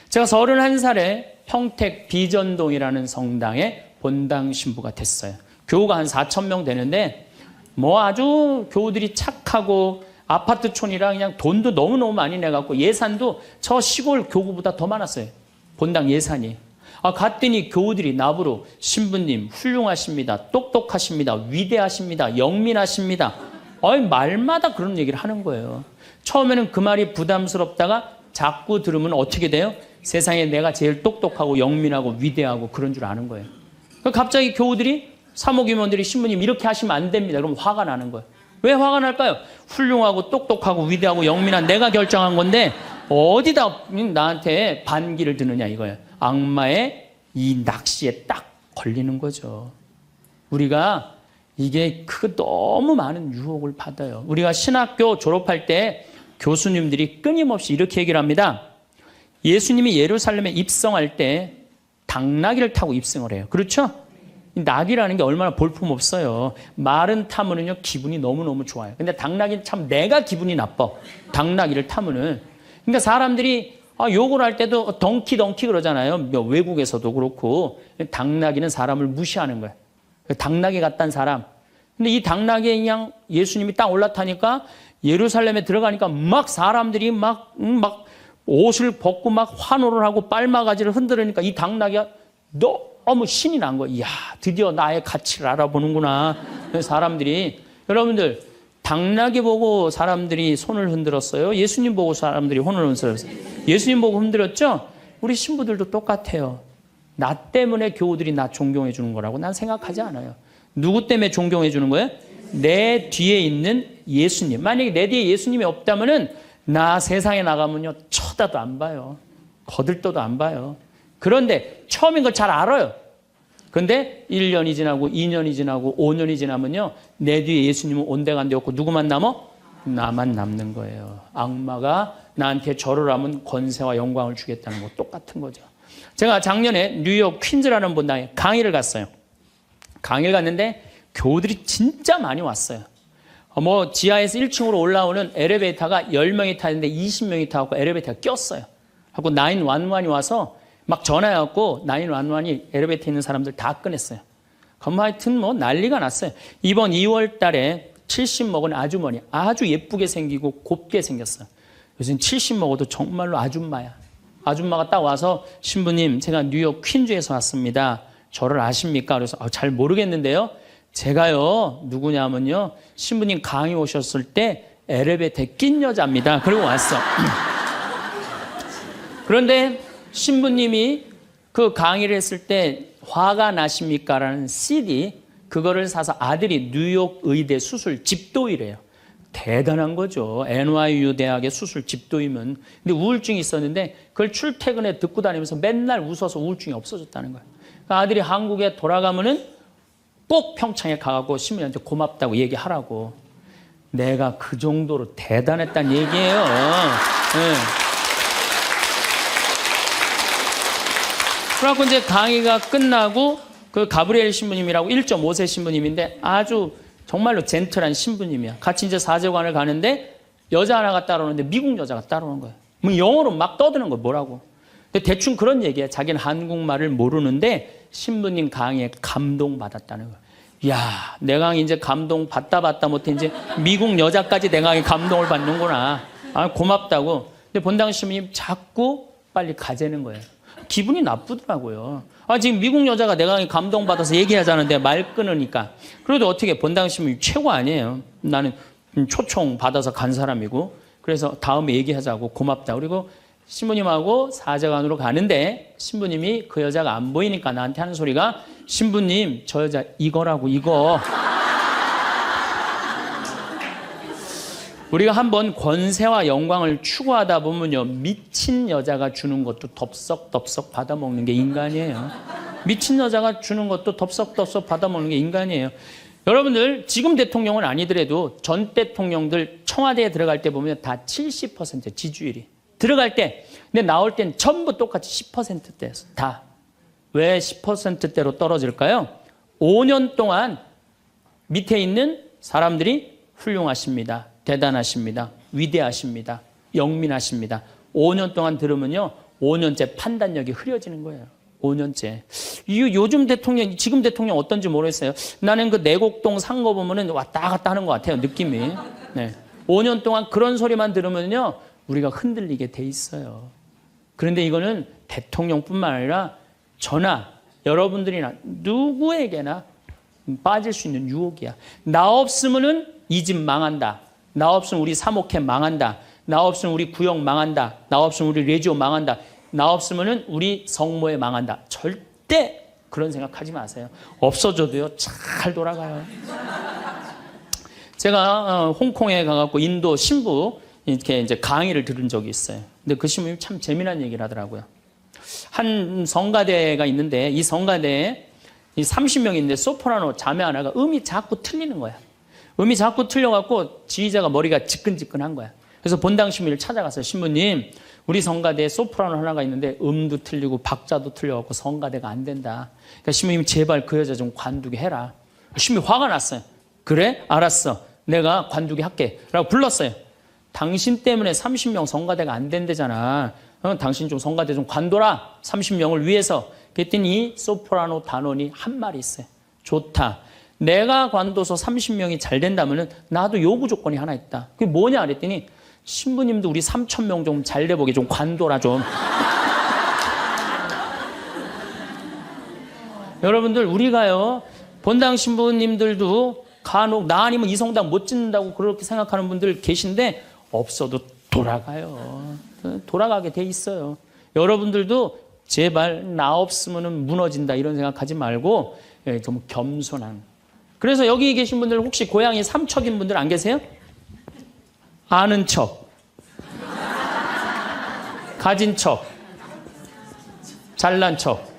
제가 31살에 평택 비전동이라는 성당에 본당 신부가 됐어요. 교우가 한 4,000명 되는데 뭐 아주 교우들이 착하고 아파트촌이라 그냥 돈도 너무너무 많이 내갖고 예산도 저 시골 교구보다 더 많았어요. 본당 예산이. 갔더니 교우들이 나보러 신부님 훌륭하십니다. 똑똑하십니다. 위대하십니다. 영민하십니다. 말마다 그런 얘기를 하는 거예요. 처음에는 그 말이 부담스럽다가 자꾸 들으면 어떻게 돼요? 세상에 내가 제일 똑똑하고 영민하고 위대하고 그런 줄 아는 거예요. 갑자기 교우들이 사모임원들이 신부님 이렇게 하시면 안 됩니다. 그럼 화가 나는 거예요. 왜 화가 날까요? 훌륭하고 똑똑하고 위대하고 영민한 내가 결정한 건데 어디다 나한테 반기를 드느냐 이거예요. 악마의 이 낚시에 딱 걸리는 거죠. 우리가 이게 너무 많은 유혹을 받아요. 우리가 신학교 졸업할 때 교수님들이 끊임없이 이렇게 얘기를 합니다. 예수님이 예루살렘에 입성할 때 당나귀를 타고 입성을 해요. 그렇죠? 낙이라는 게 얼마나 볼품없어요. 말은 타면은요 기분이 너무너무 좋아요. 근데 당나귀는 참 내가 기분이 나빠. 당나귀를 타면은. 그러니까 사람들이 욕을 할 때도 덩키 그러잖아요. 외국에서도 그렇고. 당나귀는 사람을 무시하는 거예요. 당나귀 같다는 사람. 근데 이 당나귀에 그냥 예수님이 딱 올라타니까 예루살렘에 들어가니까 막 사람들이 막 옷을 벗고 막 환호를 하고 빨마가지를 흔들으니까 이 당나귀가 너무 신이 난 거예요. 이야, 드디어 나의 가치를 알아보는구나. 사람들이. 여러분들, 당나귀 보고 사람들이 손을 흔들었어요? 예수님 보고 사람들이 손을 흔들었어요? 예수님 보고 흔들었죠? 우리 신부들도 똑같아요. 나 때문에 교우들이 나 존경해 주는 거라고 난 생각하지 않아요. 누구 때문에 존경해 주는 거예요? 내 뒤에 있는 예수님. 만약에 내 뒤에 예수님이 없다면은 나 세상에 나가면요 쳐다도 안 봐요. 거들떠도 안 봐요. 그런데 처음인 걸 잘 알아요. 그런데 1년이 지나고 2년이 지나고 5년이 지나면요 내 뒤에 예수님은 온데간데 없고 누구만 남어? 나만 남는 거예요. 악마가 나한테 절을 하면 권세와 영광을 주겠다는 거 똑같은 거죠. 제가 작년에 뉴욕 퀸즈라는 분당에 강의를 갔어요. 강의를 갔는데 교우들이 진짜 많이 왔어요. 지하에서 1층으로 올라오는 엘리베이터가 10명이 타는데 20명이 타고 엘리베이터가 꼈어요. 하고 911이 와서 막 전화해갖고 911이 엘리베이터에 있는 사람들 다 꺼냈어요. 그럼 하여튼 난리가 났어요. 이번 2월 달에 70 먹은 아주머니, 아주 예쁘게 생기고 곱게 생겼어요. 요즘 70 먹어도 정말로 아줌마야. 아줌마가 딱 와서 신부님, 제가 뉴욕 퀸즈에서 왔습니다. 저를 아십니까? 그래서 잘 모르겠는데요. 제가요, 누구냐면요. 신부님 강의 오셨을 때 엘리베이터에 낀 여자입니다. 그리고 왔어. 그런데 신부님이 그 강의를 했을 때 화가 나십니까? 라는 CD, 그거를 사서 아들이 뉴욕 의대 수술 집도이래요. 대단한 거죠. NYU 대학의 수술 집도이면. 근데 우울증이 있었는데 그걸 출퇴근에 듣고 다니면서 맨날 웃어서 우울증이 없어졌다는 거예요. 그러니까 아들이 한국에 돌아가면은 꼭 평창에 가고 신부님한테 고맙다고 얘기하라고. 내가 그 정도로 대단했다는 얘기예요. 네. 그래갖고 이제 강의가 끝나고 그 가브리엘 신부님이라고 1.5세 신부님인데 아주 정말로 젠틀한 신부님이야. 같이 이제 사제관을 가는데 여자 하나가 따라오는데 미국 여자가 따라오는 거예요. 뭐 영어로 막 떠드는 거예요. 뭐라고. 근데 대충 그런 얘기야. 자기는 한국말을 모르는데 신부님 강의에 감동받았다는 거예요. 야, 내 강의 이제 감동 받다 못해 이제 미국 여자까지 내 강의 감동을 받는구나. 고맙다고. 근데 본당 신부님 자꾸 빨리 가재는 거예요. 기분이 나쁘더라고요. 지금 미국 여자가 내 강의 감동받아서 얘기하자는데 말 끊으니까. 그래도 어떻게 본당 신부님 최고 아니에요. 나는 초청 받아서 간 사람이고. 그래서 다음에 얘기하자고 고맙다. 그리고 신부님하고 사제관으로 가는데 신부님이 그 여자가 안 보이니까 나한테 하는 소리가 신부님 저 여자 이거라고 이거. 우리가 한번 권세와 영광을 추구하다 보면요 미친 여자가 주는 것도 덥석덥석 받아먹는 게 인간이에요. 미친 여자가 주는 것도 덥석덥석 받아먹는 게 인간이에요. 여러분들 지금 대통령은 아니더라도 전 대통령들 청와대에 들어갈 때 보면 다 70% 지지율이 들어갈 때, 근데 나올 땐 전부 똑같이 10%대였어. 다. 왜 10%대로 떨어질까요? 5년 동안 밑에 있는 사람들이 훌륭하십니다. 대단하십니다. 위대하십니다. 영민하십니다. 5년 동안 들으면요. 5년째 판단력이 흐려지는 거예요. 5년째. 요즘 대통령, 지금 대통령 어떤지 모르겠어요. 나는 그 내곡동 산 거 보면은 왔다 갔다 하는 것 같아요. 느낌이. 네. 5년 동안 그런 소리만 들으면요. 우리가 흔들리게 돼 있어요. 그런데 이거는 대통령뿐만 아니라 저나 여러분들이나 누구에게나 빠질 수 있는 유혹이야. 나 없으면은 이 집 망한다. 나 없으면 우리 사목회 망한다. 나 없으면 우리 구역 망한다. 나 없으면 우리 레지오 망한다. 나 없으면은 우리 성모회 망한다. 절대 그런 생각하지 마세요. 없어져도요 잘 돌아가요. 제가 홍콩에 가갖고 인도 신부 이렇게 이제 강의를 들은 적이 있어요. 근데 그 신부님이 참 재미난 얘기를 하더라고요. 한 성가대가 있는데 이 성가대에 30명이 있는데 소프라노 자매 하나가 음이 자꾸 틀리는 거야. 음이 자꾸 틀려갖고 지휘자가 머리가 지끈지끈한 거야. 그래서 본당 신부님을 찾아가서 신부님 우리 성가대에 소프라노 하나가 있는데 음도 틀리고 박자도 틀려갖고 성가대가 안 된다. 그러니까 신부님이 제발 그 여자 좀 관두게 해라. 신부님이 화가 났어요. 그래? 알았어. 내가 관두게 할게. 라고 불렀어요. 당신 때문에 30명 성가대가 안 된대잖아. 당신 좀 성가대 좀 관둬라. 30명을 위해서. 그랬더니 이 소프라노 단원이 한 말이 있어요. 좋다. 내가 관둬서 30명이 잘 된다면은 나도 요구 조건이 하나 있다. 그게 뭐냐 그랬더니 신부님도 우리 3,000명 좀 잘 돼보게 좀 관둬라 좀. 여러분들 우리가요 본당 신부님들도 간혹 나 아니면 이 성당 못 짓는다고 그렇게 생각하는 분들 계신데 없어도 돌아가요. 돌아가게 돼 있어요. 여러분들도 제발 나 없으면 무너진다 이런 생각하지 말고 좀 겸손한. 그래서 여기 계신 분들 혹시 고향이 삼척인 분들 안 계세요? 아는 척, 가진 척, 잘난 척.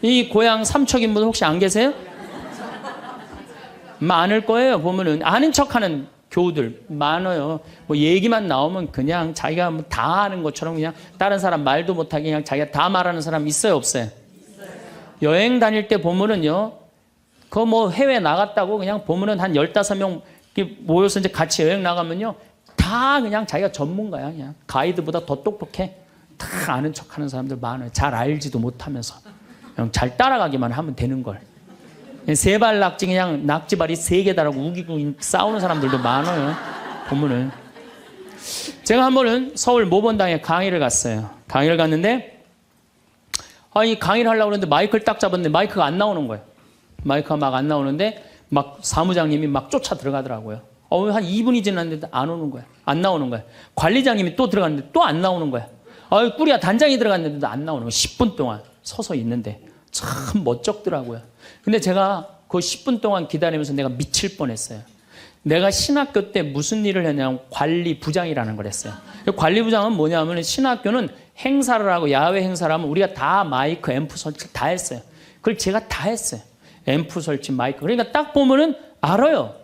이 고향 삼척인 분들 혹시 안 계세요? 많을 거예요. 보면은 아는 척하는 교우들 많아요. 뭐 얘기만 나오면 그냥 자기가 뭐 다 아는 것처럼 그냥 다른 사람 말도 못하게 그냥 자기가 다 말하는 사람 있어요, 없어요? 여행 다닐 때 보면은요, 그 뭐 해외 나갔다고 그냥 보면은 한 15명 모여서 이제 같이 여행 나가면요, 다 그냥 자기가 전문가야. 그냥 가이드보다 더 똑똑해. 다 아는 척하는 사람들 많아요. 잘 알지도 못하면서 그냥 잘 따라가기만 하면 되는 걸. 세발 낙지 그냥 낙지발이 3개 달라고 우기고 싸우는 사람들도 많아요. 보면은 제가 한 번은 서울 모본당에 강의를 갔어요. 강의를 갔는데 이 강의를 하려고 그랬는데 마이크를 딱 잡았는데 마이크가 안 나오는 거예요. 마이크가 막 안 나오는데 막 사무장님이 막 쫓아 들어가더라고요. 한 2분이 지났는데 안 오는 거야. 안 나오는 거야. 관리장님이 또 들어갔는데 또 안 나오는 거야. 꾸리야 단장이 들어갔는데도 안 나오는 거야. 10분 동안 서서 있는데 참 멋쩍더라고요. 근데 제가 그 10분 동안 기다리면서 내가 미칠 뻔했어요. 내가 신학교 때 무슨 일을 했냐면 관리부장이라는 걸 했어요. 관리부장은 뭐냐면 신학교는 행사를 하고 야외 행사를 하면 우리가 다 마이크, 앰프 설치 다 했어요. 그걸 제가 다 했어요. 앰프 설치, 마이크. 그러니까 딱 보면은 알아요.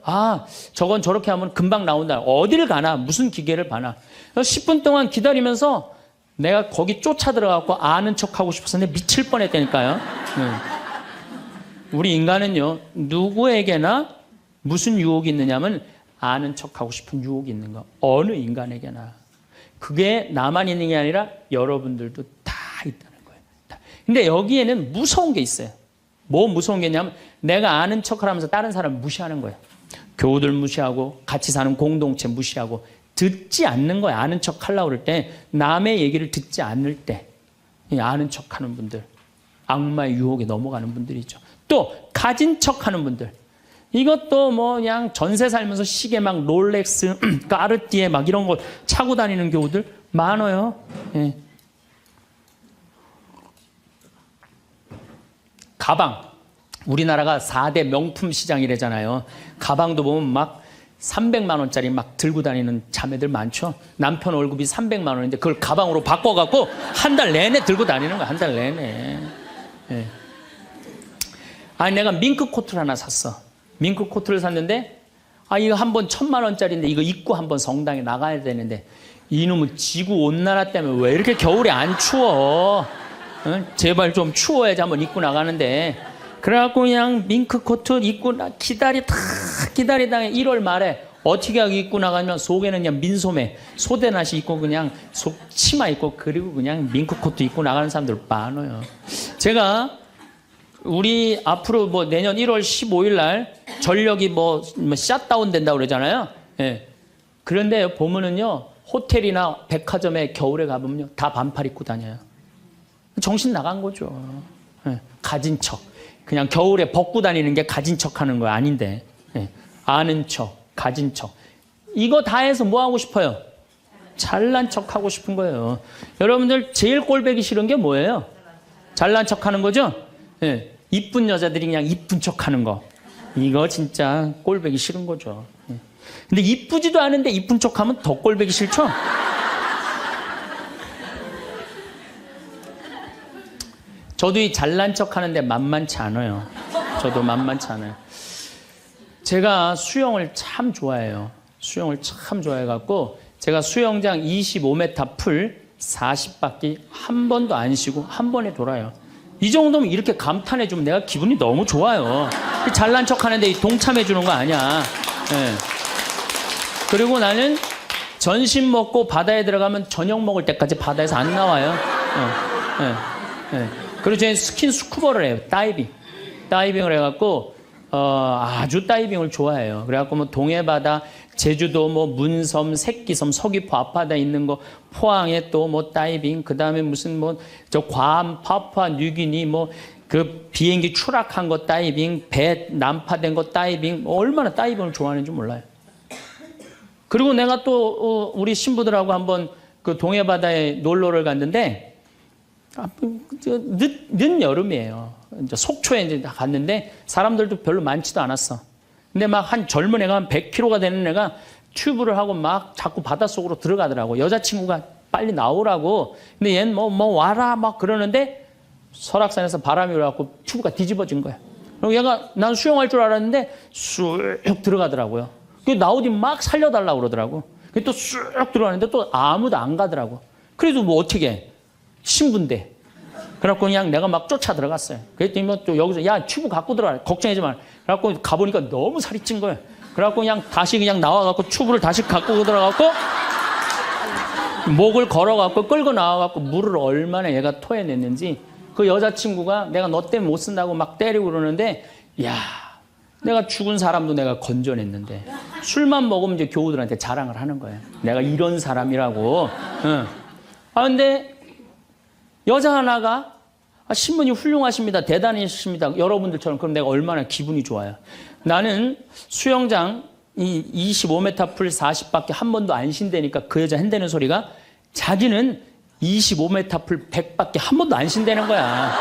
저건 저렇게 하면 금방 나온다. 어딜 가나, 무슨 기계를 봐나. 10분 동안 기다리면서 내가 거기 쫓아 들어가고 아는 척 하고 싶어서 내가 미칠 뻔했다니까요. 우리 인간은요, 누구에게나 무슨 유혹이 있느냐면 아는 척 하고 싶은 유혹이 있는 거. 어느 인간에게나. 그게 나만 있는 게 아니라 여러분들도 다 있다는 거예요. 근데 여기에는 무서운 게 있어요. 뭐 무서운 게 있냐면 내가 아는 척을 하면서 다른 사람 무시하는 거예요. 교우들 무시하고 같이 사는 공동체 무시하고 듣지 않는 거예요. 아는 척 하려고 그럴 때 남의 얘기를 듣지 않을 때 아는 척하는 분들 악마의 유혹에 넘어가는 분들이죠. 또 가진 척하는 분들 이것도 뭐 그냥 전세 살면서 시계 막 롤렉스, 까르띠에 막 이런 거 차고 다니는 교우들 많아요. 예. 가방. 우리나라가 4대 명품 시장이래잖아요. 가방도 보면 막 300만 원짜리 막 들고 다니는 자매들 많죠. 남편 월급이 300만 원인데 그걸 가방으로 바꿔갖고 한 달 내내 들고 다니는 거야. 한 달 내내. 예. 내가 밍크 코트를 하나 샀어. 밍크 코트를 샀는데 이거 한 번 1,000만 원짜리인데 이거 입고 한번 성당에 나가야 되는데 이놈은 지구 온난화 때문에 왜 이렇게 겨울에 안 추워? 제발 좀 추워야지 한번 입고 나가는데 그래갖고 그냥 밍크 코트 입고 기다리다가 1월 말에 어떻게 하고 입고 나가면 속에는 그냥 민소매 소대낫이 입고 그냥 속 치마 입고 그리고 그냥 밍크 코트 입고 나가는 사람들 많아요. 제가 우리 앞으로 뭐 내년 1월 15일 날 전력이 뭐 샷다운 된다고 그러잖아요. 예. 그런데 보면은요 호텔이나 백화점에 겨울에 가보면요 다 반팔 입고 다녀요. 정신 나간 거죠. 예. 가진 척. 그냥 겨울에 벗고 다니는 게 가진 척 하는 거 아닌데. 예. 아는 척, 가진 척. 이거 다 해서 뭐 하고 싶어요? 잘난 척 하고 싶은 거예요. 여러분들 제일 꼴보기 싫은 게 뭐예요? 잘난 척 하는 거죠? 예. 이쁜 여자들이 그냥 이쁜 척 하는 거. 이거 진짜 꼴보기 싫은 거죠. 예. 근데 이쁘지도 않은데 이쁜 척 하면 더 꼴보기 싫죠? 저도 이 잘난 척 하는데 만만치 않아요. 저도 만만치 않아요. 제가 수영을 참 좋아해요. 수영을 참 좋아해갖고 제가 수영장 25m 풀 40바퀴 한 번도 안 쉬고 한 번에 돌아요. 이 정도면 이렇게 감탄해주면 내가 기분이 너무 좋아요. 잘난 척 하는데 동참해주는 거 아니야. 네. 그리고 나는 전신 먹고 바다에 들어가면 저녁 먹을 때까지 바다에서 안 나와요. 네. 그리고 저는 스킨 스쿠버를 해요. 다이빙. 다이빙을 해갖고 아주 다이빙을 좋아해요. 그래갖고 뭐 동해바다, 제주도, 뭐 문섬, 새끼섬, 서귀포 앞바다 있는 거, 포항에 또 뭐 다이빙, 그 다음에 무슨 뭐 저 괌, 파푸아 뉴기니 뭐 그 비행기 추락한 거 다이빙, 배 난파된 거 다이빙, 얼마나 다이빙을 좋아하는지 몰라요. 그리고 내가 또 우리 신부들하고 한번 그 동해바다에 놀러를 갔는데 늦 여름이에요. 이제 속초에 이제 갔는데 사람들도 별로 많지도 않았어. 근데 막 한 젊은 애가 한 100kg가 되는 애가 튜브를 하고 막 자꾸 바닷속으로 들어가더라고. 여자친구가 빨리 나오라고. 근데 얘는 뭐 와라 막 그러는데 설악산에서 바람이 불어갖고 튜브가 뒤집어진 거야. 그리고 얘가 난 수영할 줄 알았는데 쑥 들어가더라고요. 그 나오지 막 살려달라고 그러더라고. 또 쑥 들어가는데 또 아무도 안 가더라고. 그래도 뭐 어떻게 해. 신부인데. 그래갖고 그냥 내가 막 쫓아 들어갔어요. 그랬더니 뭐 또 여기서 야 튜브 갖고 들어가. 걱정하지 마. 그래갖고 가보니까 너무 살이 찐 거예요. 그래갖고 그냥 다시 그냥 나와갖고 튜브를 다시 갖고 들어가갖고 목을 걸어갖고 끌고 나와갖고 물을 얼마나 얘가 토해냈는지 그 여자친구가 내가 너 때문에 못 쓴다고 막 때리고 그러는데 야 내가 죽은 사람도 내가 건져냈는데 술만 먹으면 이제 교우들한테 자랑을 하는 거예요. 내가 이런 사람이라고. 응. 근데 여자 하나가 신부님 훌륭하십니다. 대단하십니다. 여러분들처럼. 그럼 내가 얼마나 기분이 좋아요. 나는 수영장 25m 풀 40밖에 한 번도 안 쉰다니까 그 여자 한다는 소리가 자기는 25m 풀 100밖에 한 번도 안 쉰다는 거야.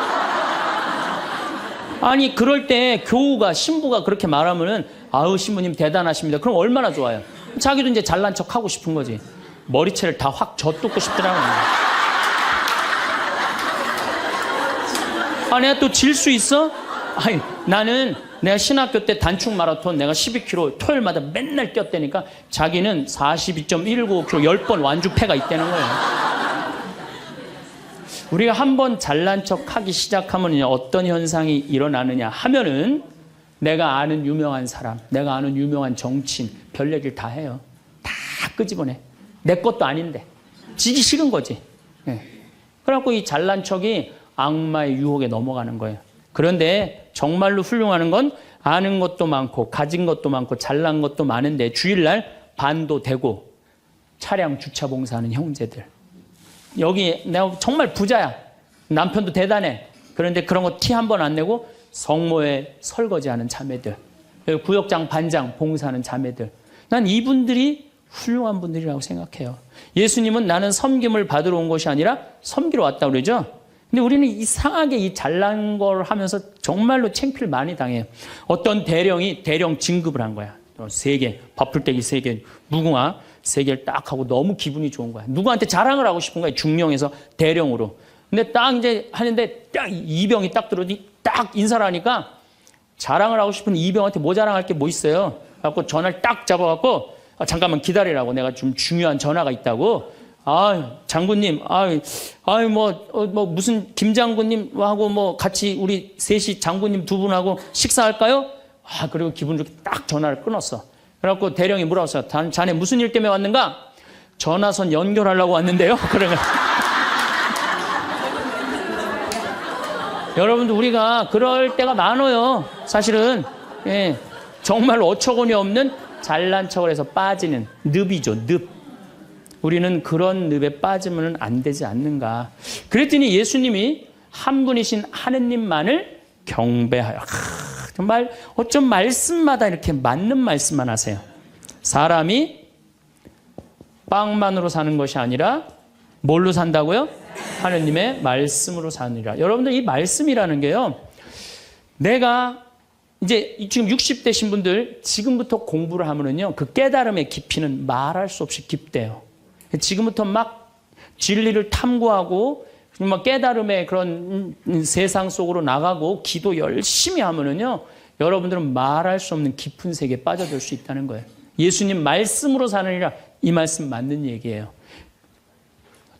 아니 그럴 때 교우가 신부가 그렇게 말하면은 아우 신부님 대단하십니다. 그럼 얼마나 좋아요. 자기도 이제 잘난 척 하고 싶은 거지. 머리채를 다 확 젖뜯고 싶더라고요. 내가 또 질 수 있어? 아니, 나는 내가 신학교 때 단축 마라톤 내가 12km 토요일마다 맨날 뛰었다니까 자기는 42.195km 10번 완주패가 있다는 거예요. 우리가 한번 잘난 척 하기 시작하면 어떤 현상이 일어나느냐 하면은 내가 아는 유명한 사람, 내가 아는 유명한 정치인, 별 얘기를 다 해요. 다 끄집어내. 내 것도 아닌데. 지기 싫은 거지. 네. 그래갖고 이 잘난 척이 악마의 유혹에 넘어가는 거예요. 그런데 정말로 훌륭한 건 아는 것도 많고 가진 것도 많고 잘난 것도 많은데 주일날 반도 되고 차량 주차 봉사하는 형제들. 여기 내가 정말 부자야. 남편도 대단해. 그런데 그런 거 티 한 번 안 내고 성모에 설거지하는 자매들. 구역장 반장 봉사하는 자매들. 난 이분들이 훌륭한 분들이라고 생각해요. 예수님은 나는 섬김을 받으러 온 것이 아니라 섬기러 왔다고 그러죠. 근데 우리는 이상하게 이 잘난 걸 하면서 정말로 창피를 많이 당해요. 어떤 대령이 대령 진급을 한 거야. 3개, 밥풀떼기 3개, 무궁화 3개를 딱 하고 너무 기분이 좋은 거야. 누구한테 자랑을 하고 싶은 거야. 중령에서 대령으로. 근데 딱 이제 하는데 딱 이병이 딱 들어오니 딱 인사를 하니까 자랑을 하고 싶은 이병한테 뭐 자랑할 게 뭐 있어요. 그래갖고 전화를 딱 잡아갖고 잠깐만 기다리라고 내가 좀 중요한 전화가 있다고. 장군님, 뭐 무슨 김 장군님하고 뭐 같이 우리 셋이 장군님 2분하고 식사할까요? 그리고 기분 좋게 딱 전화를 끊었어. 그래갖고 대령이 물어봤어요. 자네 무슨 일 때문에 왔는가? 전화선 연결하려고 왔는데요. 그러면 여러분들 우리가 그럴 때가 많아요. 사실은 정말 어처구니 없는 잘난 척을 해서 빠지는 늪이죠. 늪. 우리는 그런 늪에 빠지면 안 되지 않는가. 그랬더니 예수님이 한 분이신 하느님만을 경배하여. 정말 어쩜 말씀마다 이렇게 맞는 말씀만 하세요. 사람이 빵만으로 사는 것이 아니라 뭘로 산다고요? 하느님의 말씀으로 사느니라. 여러분들 이 말씀이라는 게요. 내가 이제 지금 60대신 분들 지금부터 공부를 하면은요. 그 깨달음의 깊이는 말할 수 없이 깊대요. 지금부터 막 진리를 탐구하고 막 깨달음의 그런 세상 속으로 나가고 기도 열심히 하면은요. 여러분들은 말할 수 없는 깊은 세계에 빠져들 수 있다는 거예요. 예수님 말씀으로 사느니라. 이 말씀 맞는 얘기예요.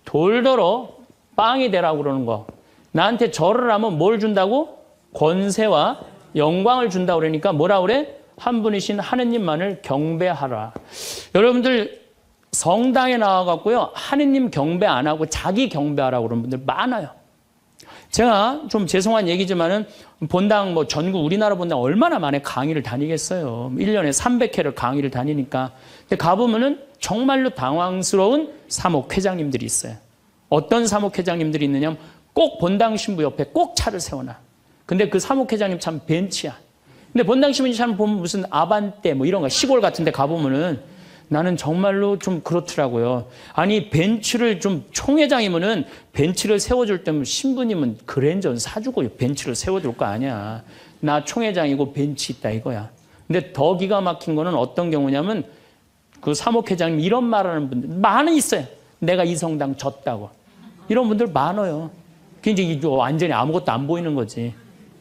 돌더러 빵이 되라고 그러는 거. 나한테 절을 하면 뭘 준다고? 권세와 영광을 준다고 그러니까 뭐라 그래? 한 분이신 하느님만을 경배하라. 여러분들 성당에 나와갖고요. 하느님 경배 안 하고 자기 경배하라고 그러는 분들 많아요. 제가 좀 죄송한 얘기지만은 본당 뭐 전국 우리나라 본당 얼마나 많이 강의를 다니겠어요. 1년에 300회를 강의를 다니니까. 근데 가보면은 정말로 당황스러운 사목회장님들이 있어요. 어떤 사목회장님들이 있느냐면 꼭 본당 신부 옆에 꼭 차를 세워놔. 근데 그 사목회장님 참 벤치야. 근데 본당 신부 참 보면 무슨 아반떼 뭐 이런 거 시골 같은 데 가보면은 나는 정말로 좀 그렇더라고요. 아니 벤츠를 좀 총회장이면은 벤츠를 세워줄 때면 신부님은 그랜저 사주고 벤츠를 세워줄 거 아니야. 나 총회장이고 벤츠 있다 이거야. 근데 더 기가 막힌 거는 어떤 경우냐면 그 사목회장님 이런 말하는 분들 많이 있어요. 내가 이 성당 졌다고. 이런 분들 많아요. 굉장히 완전히 아무것도 안 보이는 거지.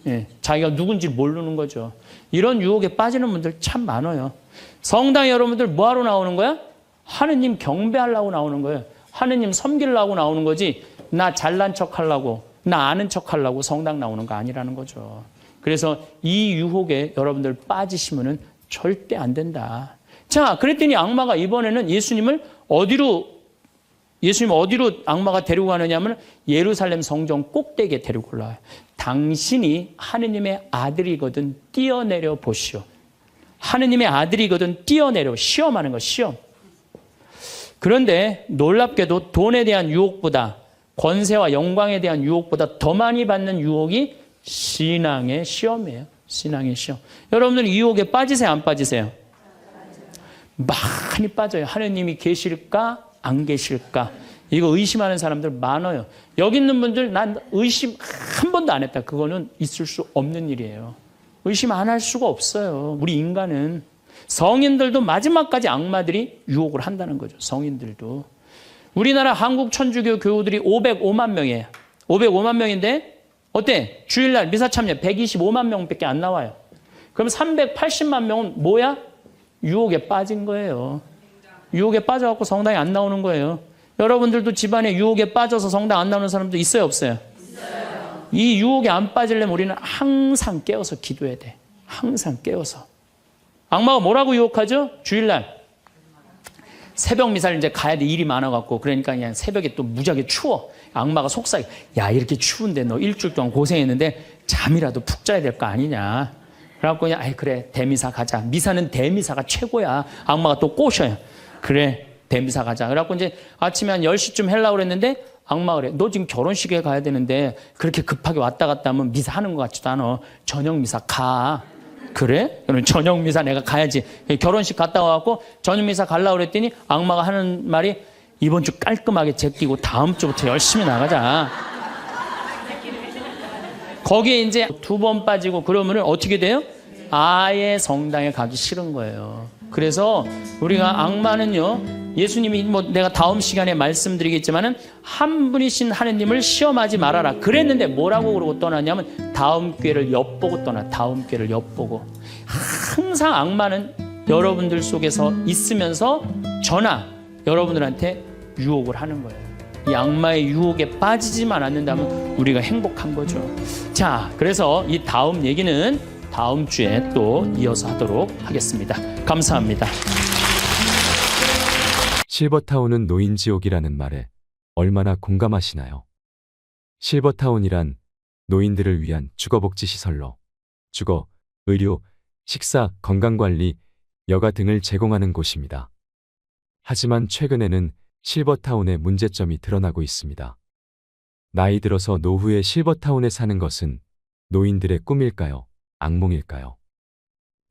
예, 자기가 누군지 모르는 거죠. 이런 유혹에 빠지는 분들 참 많아요. 성당에 여러분들 뭐하러 나오는 거야? 하느님 경배하려고 나오는 거예요. 하느님 섬기려고 나오는 거지 나 잘난 척하려고 나 아는 척하려고 성당 나오는 거 아니라는 거죠. 그래서 이 유혹에 여러분들 빠지시면 절대 안 된다. 자, 그랬더니 악마가 이번에는 예수님 어디로 악마가 데리고 가느냐면 예루살렘 성전 꼭대기에 데리고 올라와요. 당신이 하느님의 아들이거든 뛰어내려 보시오. 하느님의 아들이거든 뛰어내려. 시험하는 거, 시험. 그런데 놀랍게도 돈에 대한 유혹보다 권세와 영광에 대한 유혹보다 더 많이 받는 유혹이 신앙의 시험이에요. 신앙의 시험. 여러분들 이 유혹에 빠지세요, 안 빠지세요? 많이 빠져요. 하느님이 계실까, 안 계실까. 이거 의심하는 사람들 많아요. 여기 있는 분들 난 의심 한 번도 안 했다. 그거는 있을 수 없는 일이에요. 의심 안 할 수가 없어요. 우리 인간은. 성인들도 마지막까지 악마들이 유혹을 한다는 거죠. 성인들도. 우리나라 한국 천주교 교우들이 505만 명이에요. 505만 명인데 어때? 주일날 미사 참여 125만 명밖에 안 나와요. 그럼 380만 명은 뭐야? 유혹에 빠진 거예요. 유혹에 빠져갖고 성당에 안 나오는 거예요. 여러분들도 집안에 유혹에 빠져서 성당 안 나오는 사람도 있어요, 없어요? 있어요. 이 유혹에 안 빠지려면 우리는 항상 깨어서 기도해야 돼. 항상 깨어서. 악마가 뭐라고 유혹하죠? 주일날 새벽 미사를 이제 가야 돼. 일이 많아갖고. 그러니까 그냥 새벽에 또 무지하게 추워. 악마가 속삭여. 야, 이렇게 추운데 너 일주일 동안 고생했는데 잠이라도 푹 자야 될 거 아니냐. 그래갖고 그냥 아이 그래 대미사 가자. 미사는 대미사가 최고야. 악마가 또 꼬셔요. 그래 대미사 가자. 그래갖고 이제 아침에 한 10시쯤 하려고 그랬는데 악마가 그래. 너 지금 결혼식에 가야 되는데 그렇게 급하게 왔다 갔다 하면 미사 하는 것 같지도 않아. 저녁 미사 가. 그래? 그럼 저녁 미사 내가 가야지. 결혼식 갔다 와갖고 저녁 미사 가려고 그랬더니 악마가 하는 말이 이번 주 깔끔하게 제끼고 다음 주부터 열심히 나가자. 거기에 이제 2번 빠지고 그러면은 어떻게 돼요? 아예 성당에 가기 싫은 거예요. 그래서 우리가 악마는요, 예수님이 뭐 내가 다음 시간에 말씀드리겠지만은 한 분이신 하느님을 시험하지 말아라. 그랬는데 뭐라고 그러고 떠나냐면 다음 기회를 엿보고 떠나. 다음 기회를 엿보고. 항상 악마는 여러분들 속에서 있으면서 저나 여러분들한테 유혹을 하는 거예요. 이 악마의 유혹에 빠지지만 않는다면 우리가 행복한 거죠. 자, 그래서 이 다음 얘기는 다음 주에 또 이어서 하도록 하겠습니다. 감사합니다. 실버타운은 노인지옥이라는 말에 얼마나 공감하시나요? 실버타운이란 노인들을 위한 주거복지시설로 주거, 의료, 식사, 건강관리, 여가 등을 제공하는 곳입니다. 하지만 최근에는 실버타운의 문제점이 드러나고 있습니다. 나이 들어서 노후에 실버타운에 사는 것은 노인들의 꿈일까요? 악몽일까요?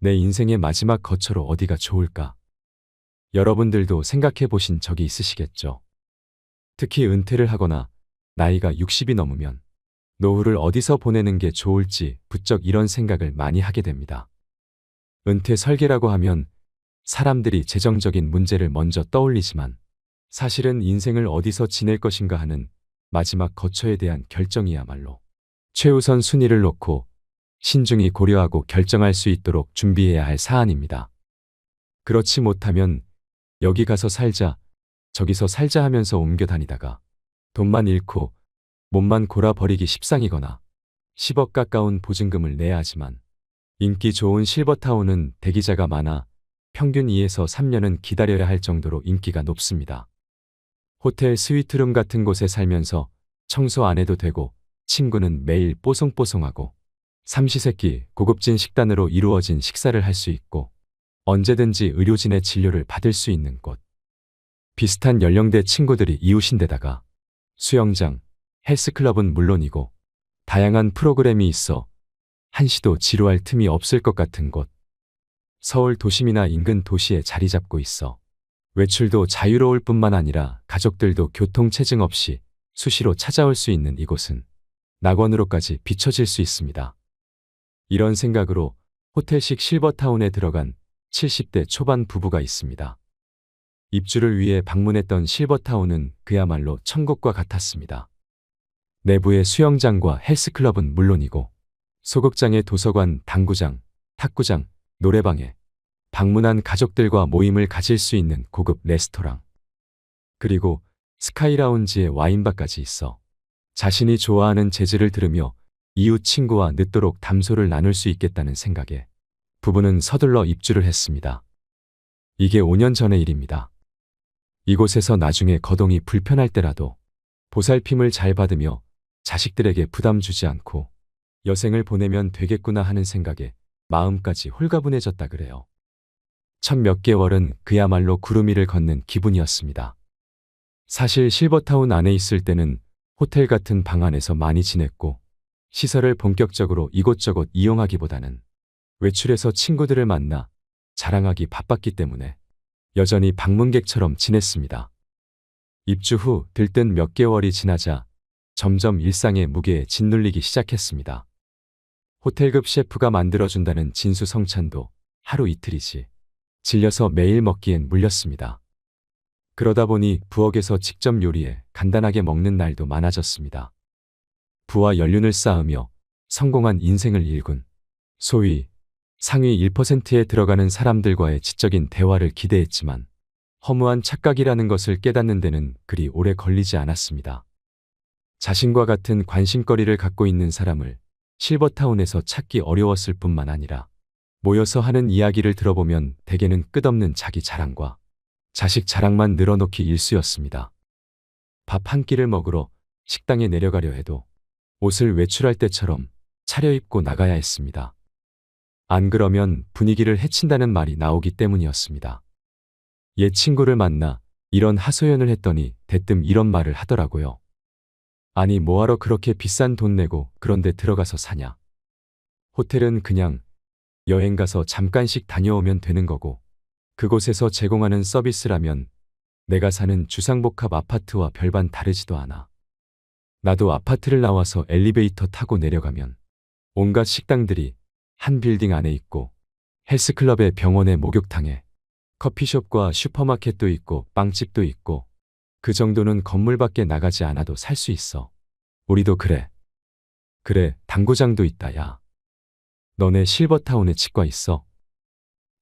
내 인생의 마지막 거처로 어디가 좋을까? 여러분들도 생각해 보신 적이 있으시겠죠? 특히 은퇴를 하거나 나이가 60이 넘으면 노후를 어디서 보내는 게 좋을지 부쩍 이런 생각을 많이 하게 됩니다. 은퇴 설계라고 하면 사람들이 재정적인 문제를 먼저 떠올리지만 사실은 인생을 어디서 지낼 것인가 하는 마지막 거처에 대한 결정이야말로 최우선 순위를 놓고 신중히 고려하고 결정할 수 있도록 준비해야 할 사안입니다. 그렇지 못하면 여기 가서 살자, 저기서 살자 하면서 옮겨 다니다가 돈만 잃고 몸만 골아버리기 십상이거나 10억 가까운 보증금을 내야 하지만 인기 좋은 실버타운은 대기자가 많아 평균 2에서 3년은 기다려야 할 정도로 인기가 높습니다. 호텔 스위트룸 같은 곳에 살면서 청소 안 해도 되고 친구는 매일 뽀송뽀송하고 삼시세끼 고급진 식단으로 이루어진 식사를 할 수 있고 언제든지 의료진의 진료를 받을 수 있는 곳. 비슷한 연령대 친구들이 이웃인데다가 수영장, 헬스클럽은 물론이고 다양한 프로그램이 있어 한시도 지루할 틈이 없을 것 같은 곳. 서울 도심이나 인근 도시에 자리 잡고 있어 외출도 자유로울 뿐만 아니라 가족들도 교통체증 없이 수시로 찾아올 수 있는 이곳은 낙원으로까지 비춰질 수 있습니다. 이런 생각으로 호텔식 실버타운에 들어간 70대 초반 부부가 있습니다. 입주를 위해 방문했던 실버타운은 그야말로 천국과 같았습니다. 내부의 수영장과 헬스클럽은 물론이고 소극장의 도서관, 당구장, 탁구장, 노래방에 방문한 가족들과 모임을 가질 수 있는 고급 레스토랑, 그리고 스카이라운지에 와인바까지 있어 자신이 좋아하는 재즈를 들으며 이웃 친구와 늦도록 담소를 나눌 수 있겠다는 생각에 부부는 서둘러 입주를 했습니다. 이게 5년 전의 일입니다. 이곳에서 나중에 거동이 불편할 때라도 보살핌을 잘 받으며 자식들에게 부담 주지 않고 여생을 보내면 되겠구나 하는 생각에 마음까지 홀가분해졌다 그래요. 첫 몇 개월은 그야말로 구름 위를 걷는 기분이었습니다. 사실 실버타운 안에 있을 때는 호텔 같은 방 안에서 많이 지냈고 시설을 본격적으로 이곳저곳 이용하기보다는 외출해서 친구들을 만나 자랑하기 바빴기 때문에 여전히 방문객처럼 지냈습니다. 입주 후 들뜬 몇 개월이 지나자 점점 일상의 무게에 짓눌리기 시작했습니다. 호텔급 셰프가 만들어준다는 진수성찬도 하루 이틀이지 질려서 매일 먹기엔 물렸습니다. 그러다 보니 부엌에서 직접 요리해 간단하게 먹는 날도 많아졌습니다. 부와 연륜을 쌓으며 성공한 인생을 일군 소위 상위 1%에 들어가는 사람들과의 지적인 대화를 기대했지만 허무한 착각이라는 것을 깨닫는 데는 그리 오래 걸리지 않았습니다. 자신과 같은 관심거리를 갖고 있는 사람을 실버타운에서 찾기 어려웠을 뿐만 아니라 모여서 하는 이야기를 들어보면 대개는 끝없는 자기 자랑과 자식 자랑만 늘어놓기 일쑤였습니다. 밥 한 끼를 먹으러 식당에 내려가려 해도 옷을 외출할 때처럼 차려입고 나가야 했습니다. 안 그러면 분위기를 해친다는 말이 나오기 때문이었습니다. 옛 친구를 만나 이런 하소연을 했더니 대뜸 이런 말을 하더라고요. 아니 뭐하러 그렇게 비싼 돈 내고 그런 데 들어가서 사냐. 호텔은 그냥 여행 가서 잠깐씩 다녀오면 되는 거고 그곳에서 제공하는 서비스라면 내가 사는 주상복합 아파트와 별반 다르지도 않아. 나도 아파트를 나와서 엘리베이터 타고 내려가면 온갖 식당들이 한 빌딩 안에 있고 헬스클럽에 병원에 목욕탕에 커피숍과 슈퍼마켓도 있고 빵집도 있고 그 정도는 건물 밖에 나가지 않아도 살 수 있어. 우리도 그래. 그래, 당구장도 있다, 야. 너네 실버타운에 치과 있어?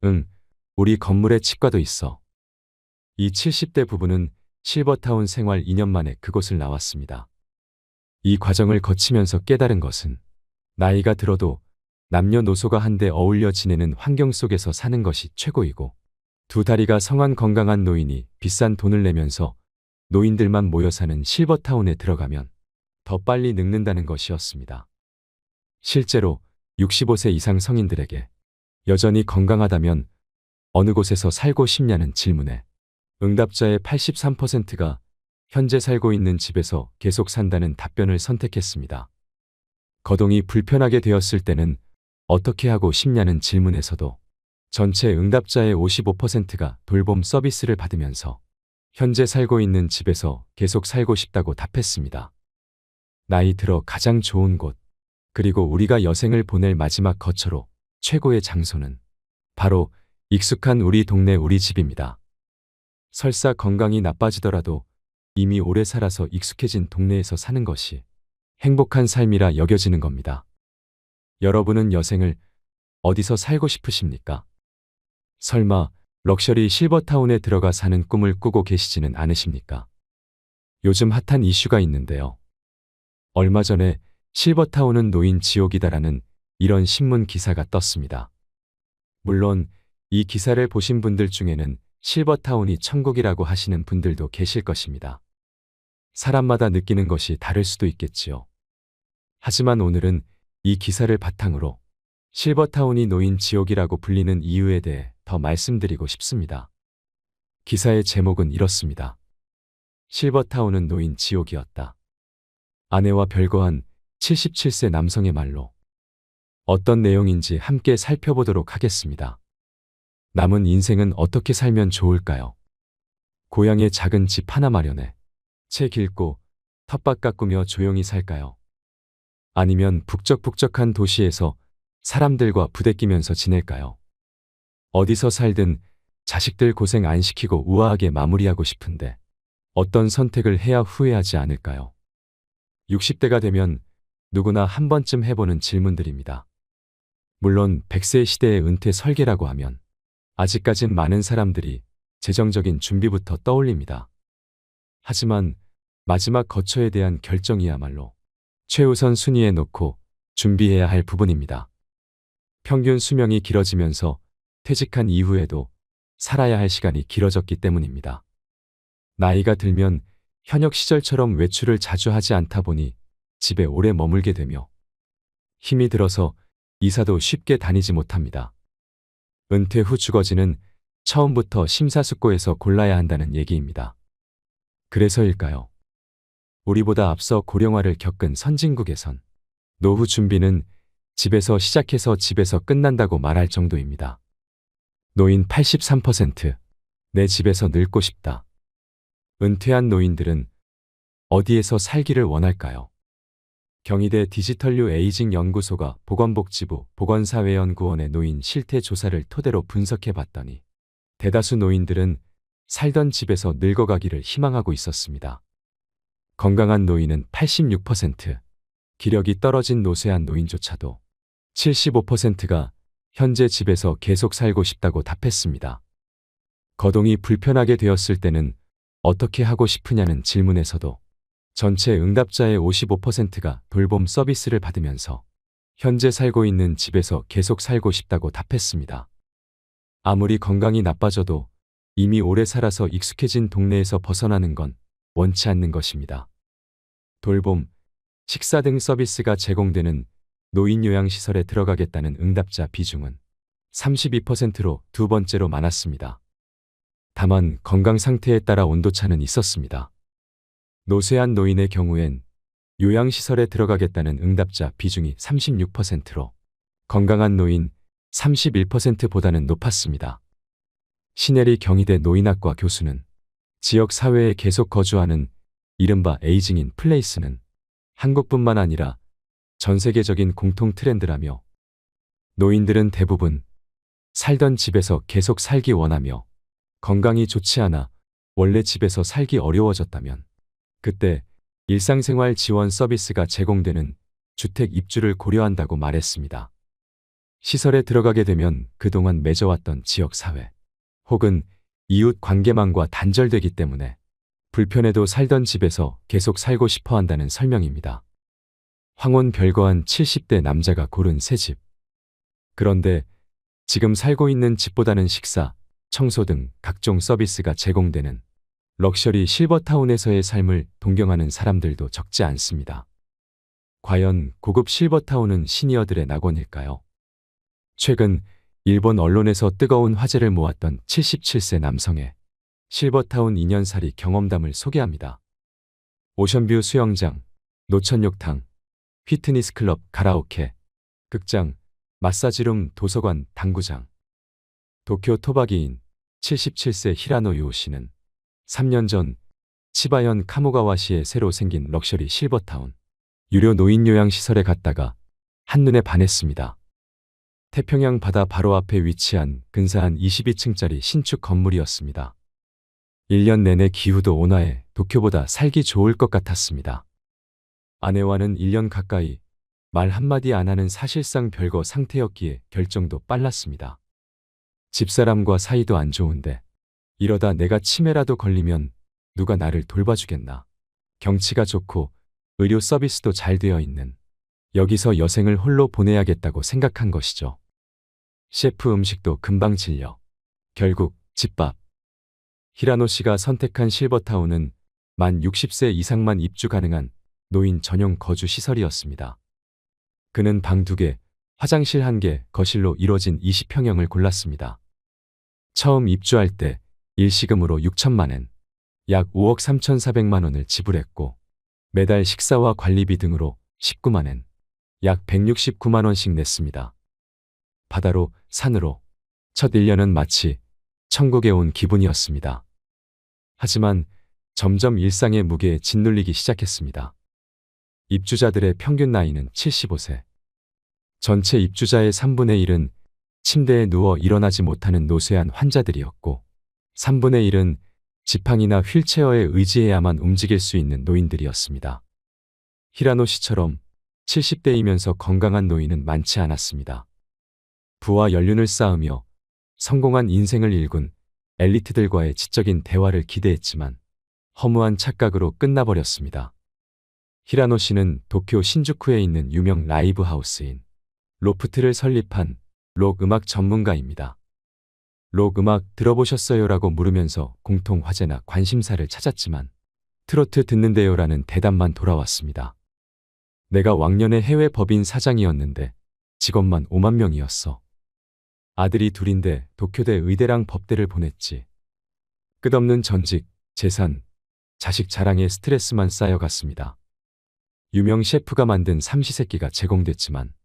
응, 우리 건물에 치과도 있어. 이 70대 부부는 실버타운 생활 2년 만에 그곳을 나왔습니다. 이 과정을 거치면서 깨달은 것은 나이가 들어도 남녀노소가 한데 어울려 지내는 환경 속에서 사는 것이 최고이고 두 다리가 성한 건강한 노인이 비싼 돈을 내면서 노인들만 모여 사는 실버타운에 들어가면 더 빨리 늙는다는 것이었습니다. 실제로 65세 이상 성인들에게 여전히 건강하다면 어느 곳에서 살고 싶냐는 질문에 응답자의 83%가 현재 살고 있는 집에서 계속 산다는 답변을 선택했습니다. 거동이 불편하게 되었을 때는 어떻게 하고 싶냐는 질문에서도 전체 응답자의 55%가 돌봄 서비스를 받으면서 현재 살고 있는 집에서 계속 살고 싶다고 답했습니다. 나이 들어 가장 좋은 곳, 그리고 우리가 여생을 보낼 마지막 거처로 최고의 장소는 바로 익숙한 우리 동네 우리 집입니다. 설사 건강이 나빠지더라도 이미 오래 살아서 익숙해진 동네에서 사는 것이 행복한 삶이라 여겨지는 겁니다. 여러분은 여생을 어디서 살고 싶으십니까? 설마 럭셔리 실버타운에 들어가 사는 꿈을 꾸고 계시지는 않으십니까? 요즘 핫한 이슈가 있는데요. 얼마 전에 실버타운은 노인 지옥이다라는 이런 신문 기사가 떴습니다. 물론 이 기사를 보신 분들 중에는 실버타운이 천국이라고 하시는 분들도 계실 것입니다. 사람마다 느끼는 것이 다를 수도 있겠지요. 하지만 오늘은 이 기사를 바탕으로 실버타운이 노인 지옥이라고 불리는 이유에 대해 더 말씀드리고 싶습니다. 기사의 제목은 이렇습니다. 실버타운은 노인 지옥이었다. 아내와 별거한 77세 남성의 말로. 어떤 내용인지 함께 살펴보도록 하겠습니다. 남은 인생은 어떻게 살면 좋을까요? 고향에 작은 집 하나 마련해 책 읽고 텃밭 가꾸며 조용히 살까요? 아니면 북적북적한 도시에서 사람들과 부대끼면서 지낼까요? 어디서 살든 자식들 고생 안 시키고 우아하게 마무리하고 싶은데 어떤 선택을 해야 후회하지 않을까요? 60대가 되면 누구나 한 번쯤 해보는 질문들입니다. 물론 100세 시대의 은퇴 설계라고 하면 아직까진 많은 사람들이 재정적인 준비부터 떠올립니다. 하지만 마지막 거처에 대한 결정이야말로 최우선 순위에 놓고 준비해야 할 부분입니다. 평균 수명이 길어지면서 퇴직한 이후에도 살아야 할 시간이 길어졌기 때문입니다. 나이가 들면 현역 시절처럼 외출을 자주 하지 않다 보니 집에 오래 머물게 되며 힘이 들어서 이사도 쉽게 다니지 못합니다. 은퇴 후 주거지는 처음부터 심사숙고해서 골라야 한다는 얘기입니다. 그래서일까요? 우리보다 앞서 고령화를 겪은 선진국에선 노후 준비는 집에서 시작해서 집에서 끝난다고 말할 정도입니다. 노인 83%. 내 집에서 늙고 싶다. 은퇴한 노인들은 어디에서 살기를 원할까요? 경희대 디지털 에이징 연구소가 보건복지부 보건사회연구원의 노인 실태 조사를 토대로 분석해 봤더니 대다수 노인들은 살던 집에서 늙어가기를 희망하고 있었습니다. 건강한 노인은 86%, 기력이 떨어진 노쇠한 노인조차도 75%가 현재 집에서 계속 살고 싶다고 답했습니다. 거동이 불편하게 되었을 때는 어떻게 하고 싶으냐는 질문에서도 전체 응답자의 55%가 돌봄 서비스를 받으면서 현재 살고 있는 집에서 계속 살고 싶다고 답했습니다. 아무리 건강이 나빠져도 이미 오래 살아서 익숙해진 동네에서 벗어나는 건 원치 않는 것입니다. 돌봄, 식사 등 서비스가 제공되는 노인요양시설에 들어가겠다는 응답자 비중은 32%로 두 번째로 많았습니다. 다만 건강 상태에 따라 온도차는 있었습니다. 노쇠한 노인의 경우엔 요양시설에 들어가겠다는 응답자 비중이 36%로 건강한 노인 31%보다는 높았습니다. 신혜리 경희대 노인학과 교수는 지역 사회에 계속 거주하는 이른바 에이징인 플레이스는 한국뿐만 아니라 전 세계적인 공통 트렌드라며 노인들은 대부분 살던 집에서 계속 살기 원하며 건강이 좋지 않아 원래 집에서 살기 어려워졌다면 그때 일상생활 지원 서비스가 제공되는 주택 입주를 고려한다고 말했습니다. 시설에 들어가게 되면 그동안 맺어왔던 지역사회 혹은 이웃 관계망과 단절되기 때문에 불편해도 살던 집에서 계속 살고 싶어 한다는 설명입니다. 황혼 별거한 70대 남자가 고른 새 집. 그런데 지금 살고 있는 집보다는 식사, 청소 등 각종 서비스가 제공되는 럭셔리 실버타운에서의 삶을 동경하는 사람들도 적지 않습니다. 과연 고급 실버타운은 시니어들의 낙원일까요? 최근 일본 언론에서 뜨거운 화제를 모았던 77세 남성의 실버타운 2년살이 경험담을 소개합니다. 오션뷰 수영장, 노천욕탕, 피트니스 클럽, 가라오케, 극장, 마사지룸, 도서관, 당구장. 도쿄 토바기인 77세 히라노 요우 씨는 3년 전 치바현 카모가와시에 새로 생긴 럭셔리 실버타운 유료 노인요양시설에 갔다가 한눈에 반했습니다. 태평양 바다 바로 앞에 위치한 근사한 22층짜리 신축 건물이었습니다. 1년 내내 기후도 온화해 도쿄보다 살기 좋을 것 같았습니다. 아내와는 1년 가까이 말 한마디 안 하는 사실상 별거 상태였기에 결정도 빨랐습니다. 집사람과 사이도 안 좋은데 이러다 내가 치매라도 걸리면 누가 나를 돌봐주겠나. 경치가 좋고 의료 서비스도 잘 되어 있는 여기서 여생을 홀로 보내야겠다고 생각한 것이죠. 셰프 음식도 금방 질려. 결국 집밥. 히라노 씨가 선택한 실버타운은 만 60세 이상만 입주 가능한 노인 전용 거주 시설이었습니다. 그는 방 2개, 화장실 1개, 거실로 이뤄진 20평형을 골랐습니다. 처음 입주할 때 일시금으로 6천만 엔, 약 5억 3,400만 원을 지불했고 매달 식사와 관리비 등으로 19만 엔, 약 169만 원씩 냈습니다. 바다로, 산으로 첫 1년은 마치 천국에 온 기분이었습니다. 하지만 점점 일상의 무게에 짓눌리기 시작했습니다. 입주자들의 평균 나이는 75세. 전체 입주자의 3분의 1은 침대에 누워 일어나지 못하는 노쇠한 환자들이었고 3분의 1은 지팡이나 휠체어에 의지해야만 움직일 수 있는 노인들이었습니다. 히라노 씨처럼 70대이면서 건강한 노인은 많지 않았습니다. 부와 연륜을 쌓으며 성공한 인생을 일군 엘리트들과의 지적인 대화를 기대했지만 허무한 착각으로 끝나버렸습니다. 히라노 씨는 도쿄 신주쿠에 있는 유명 라이브 하우스인 로프트를 설립한 록 음악 전문가입니다. 록 음악 들어보셨어요라고 물으면서 공통 화제나 관심사를 찾았지만 트로트 듣는데요라는 대답만 돌아왔습니다. 내가 왕년에 해외 법인 사장이었는데 직원만 5만 명이었어. 아들이 둘인데 도쿄대 의대랑 법대를 보냈지. 끝없는 전직, 재산, 자식 자랑에 스트레스만 쌓여갔습니다. 유명 셰프가 만든 삼시세끼가 제공됐지만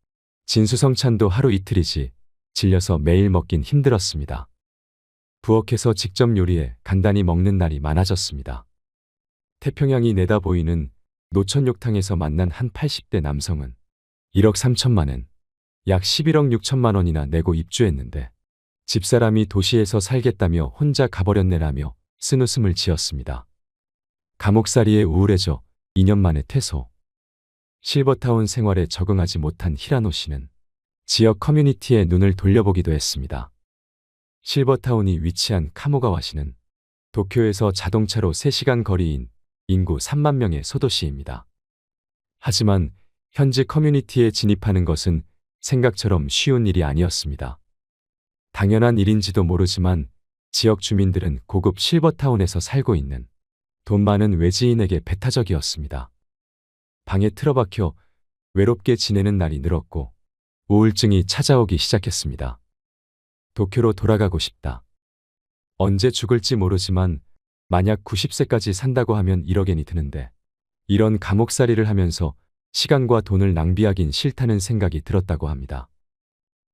진수성찬도 하루 이틀이지 질려서 매일 먹긴 힘들었습니다. 부엌에서 직접 요리해 간단히 먹는 날이 많아졌습니다. 태평양이 내다보이는 노천욕탕에서 만난 한 80대 남성은 1억 3천만 엔, 약 11억 6천만 원이나 내고 입주했는데 집사람이 도시에서 살겠다며 혼자 가버렸네라며 쓴웃음을 지었습니다. 감옥살이에 우울해져 2년 만에 퇴소. 실버타운 생활에 적응하지 못한 히라노 씨는 지역 커뮤니티에 눈을 돌려보기도 했습니다. 실버타운이 위치한 카모가와시는 도쿄에서 자동차로 3시간 거리인 인구 3만 명의 소도시입니다. 하지만 현지 커뮤니티에 진입하는 것은 생각처럼 쉬운 일이 아니었습니다. 당연한 일인지도 모르지만 지역 주민들은 고급 실버타운에서 살고 있는 돈 많은 외지인에게 배타적이었습니다. 방에 틀어박혀 외롭게 지내는 날이 늘었고 우울증이 찾아오기 시작했습니다. 도쿄로 돌아가고 싶다. 언제 죽을지 모르지만 만약 90세까지 산다고 하면 1억 엔이 드는데 이런 감옥살이를 하면서 시간과 돈을 낭비하긴 싫다는 생각이 들었다고 합니다.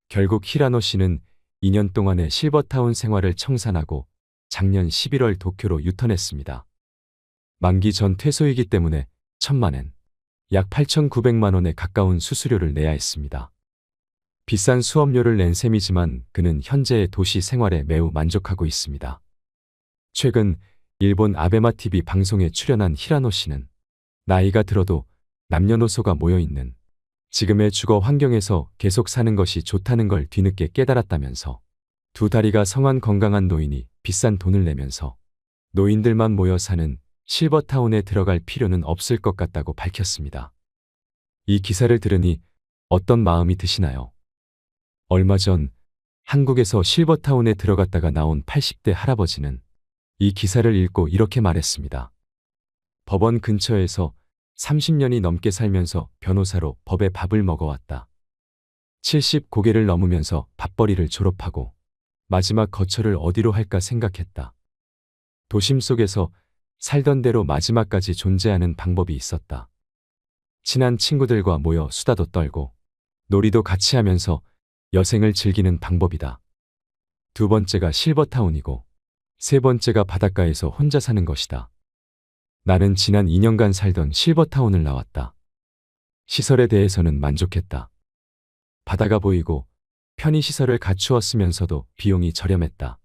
결국 히라노 씨는 2년 동안의 실버타운 생활을 청산하고 작년 11월 도쿄로 유턴했습니다. 만기 전 퇴소이기 때문에 1,000만 엔, 약 8,900만 원에 가까운 수수료를 내야 했습니다. 비싼 수업료를 낸 셈이지만 그는 현재의 도시 생활에 매우 만족하고 있습니다. 최근 일본 아베마TV 방송에 출연한 히라노 씨는 나이가 들어도 남녀노소가 모여있는 지금의 주거 환경에서 계속 사는 것이 좋다는 걸 뒤늦게 깨달았다면서 두 다리가 성한 건강한 노인이 비싼 돈을 내면서 노인들만 모여 사는 실버타운에 들어갈 필요는 없을 것 같다고 밝혔습니다. 이 기사를 들으니 어떤 마음이 드시나요? 얼마 전 한국에서 실버타운에 들어갔다가 나온 80대 할아버지는 이 기사를 읽고 이렇게 말했습니다. 법원 근처에서 30년이 넘게 살면서 변호사로 법의 밥을 먹어왔다. 70 고개를 넘으면서 밥벌이를 졸업하고 마지막 거처를 어디로 할까 생각했다. 도심 속에서 살던 대로 마지막까지 존재하는 방법이 있었다. 친한 친구들과 모여 수다도 떨고 놀이도 같이 하면서 여생을 즐기는 방법이다. 두 번째가 실버타운이고 세 번째가 바닷가에서 혼자 사는 것이다. 나는 지난 2년간 살던 실버타운을 나왔다. 시설에 대해서는 만족했다. 바다가 보이고 편의시설을 갖추었으면서도 비용이 저렴했다.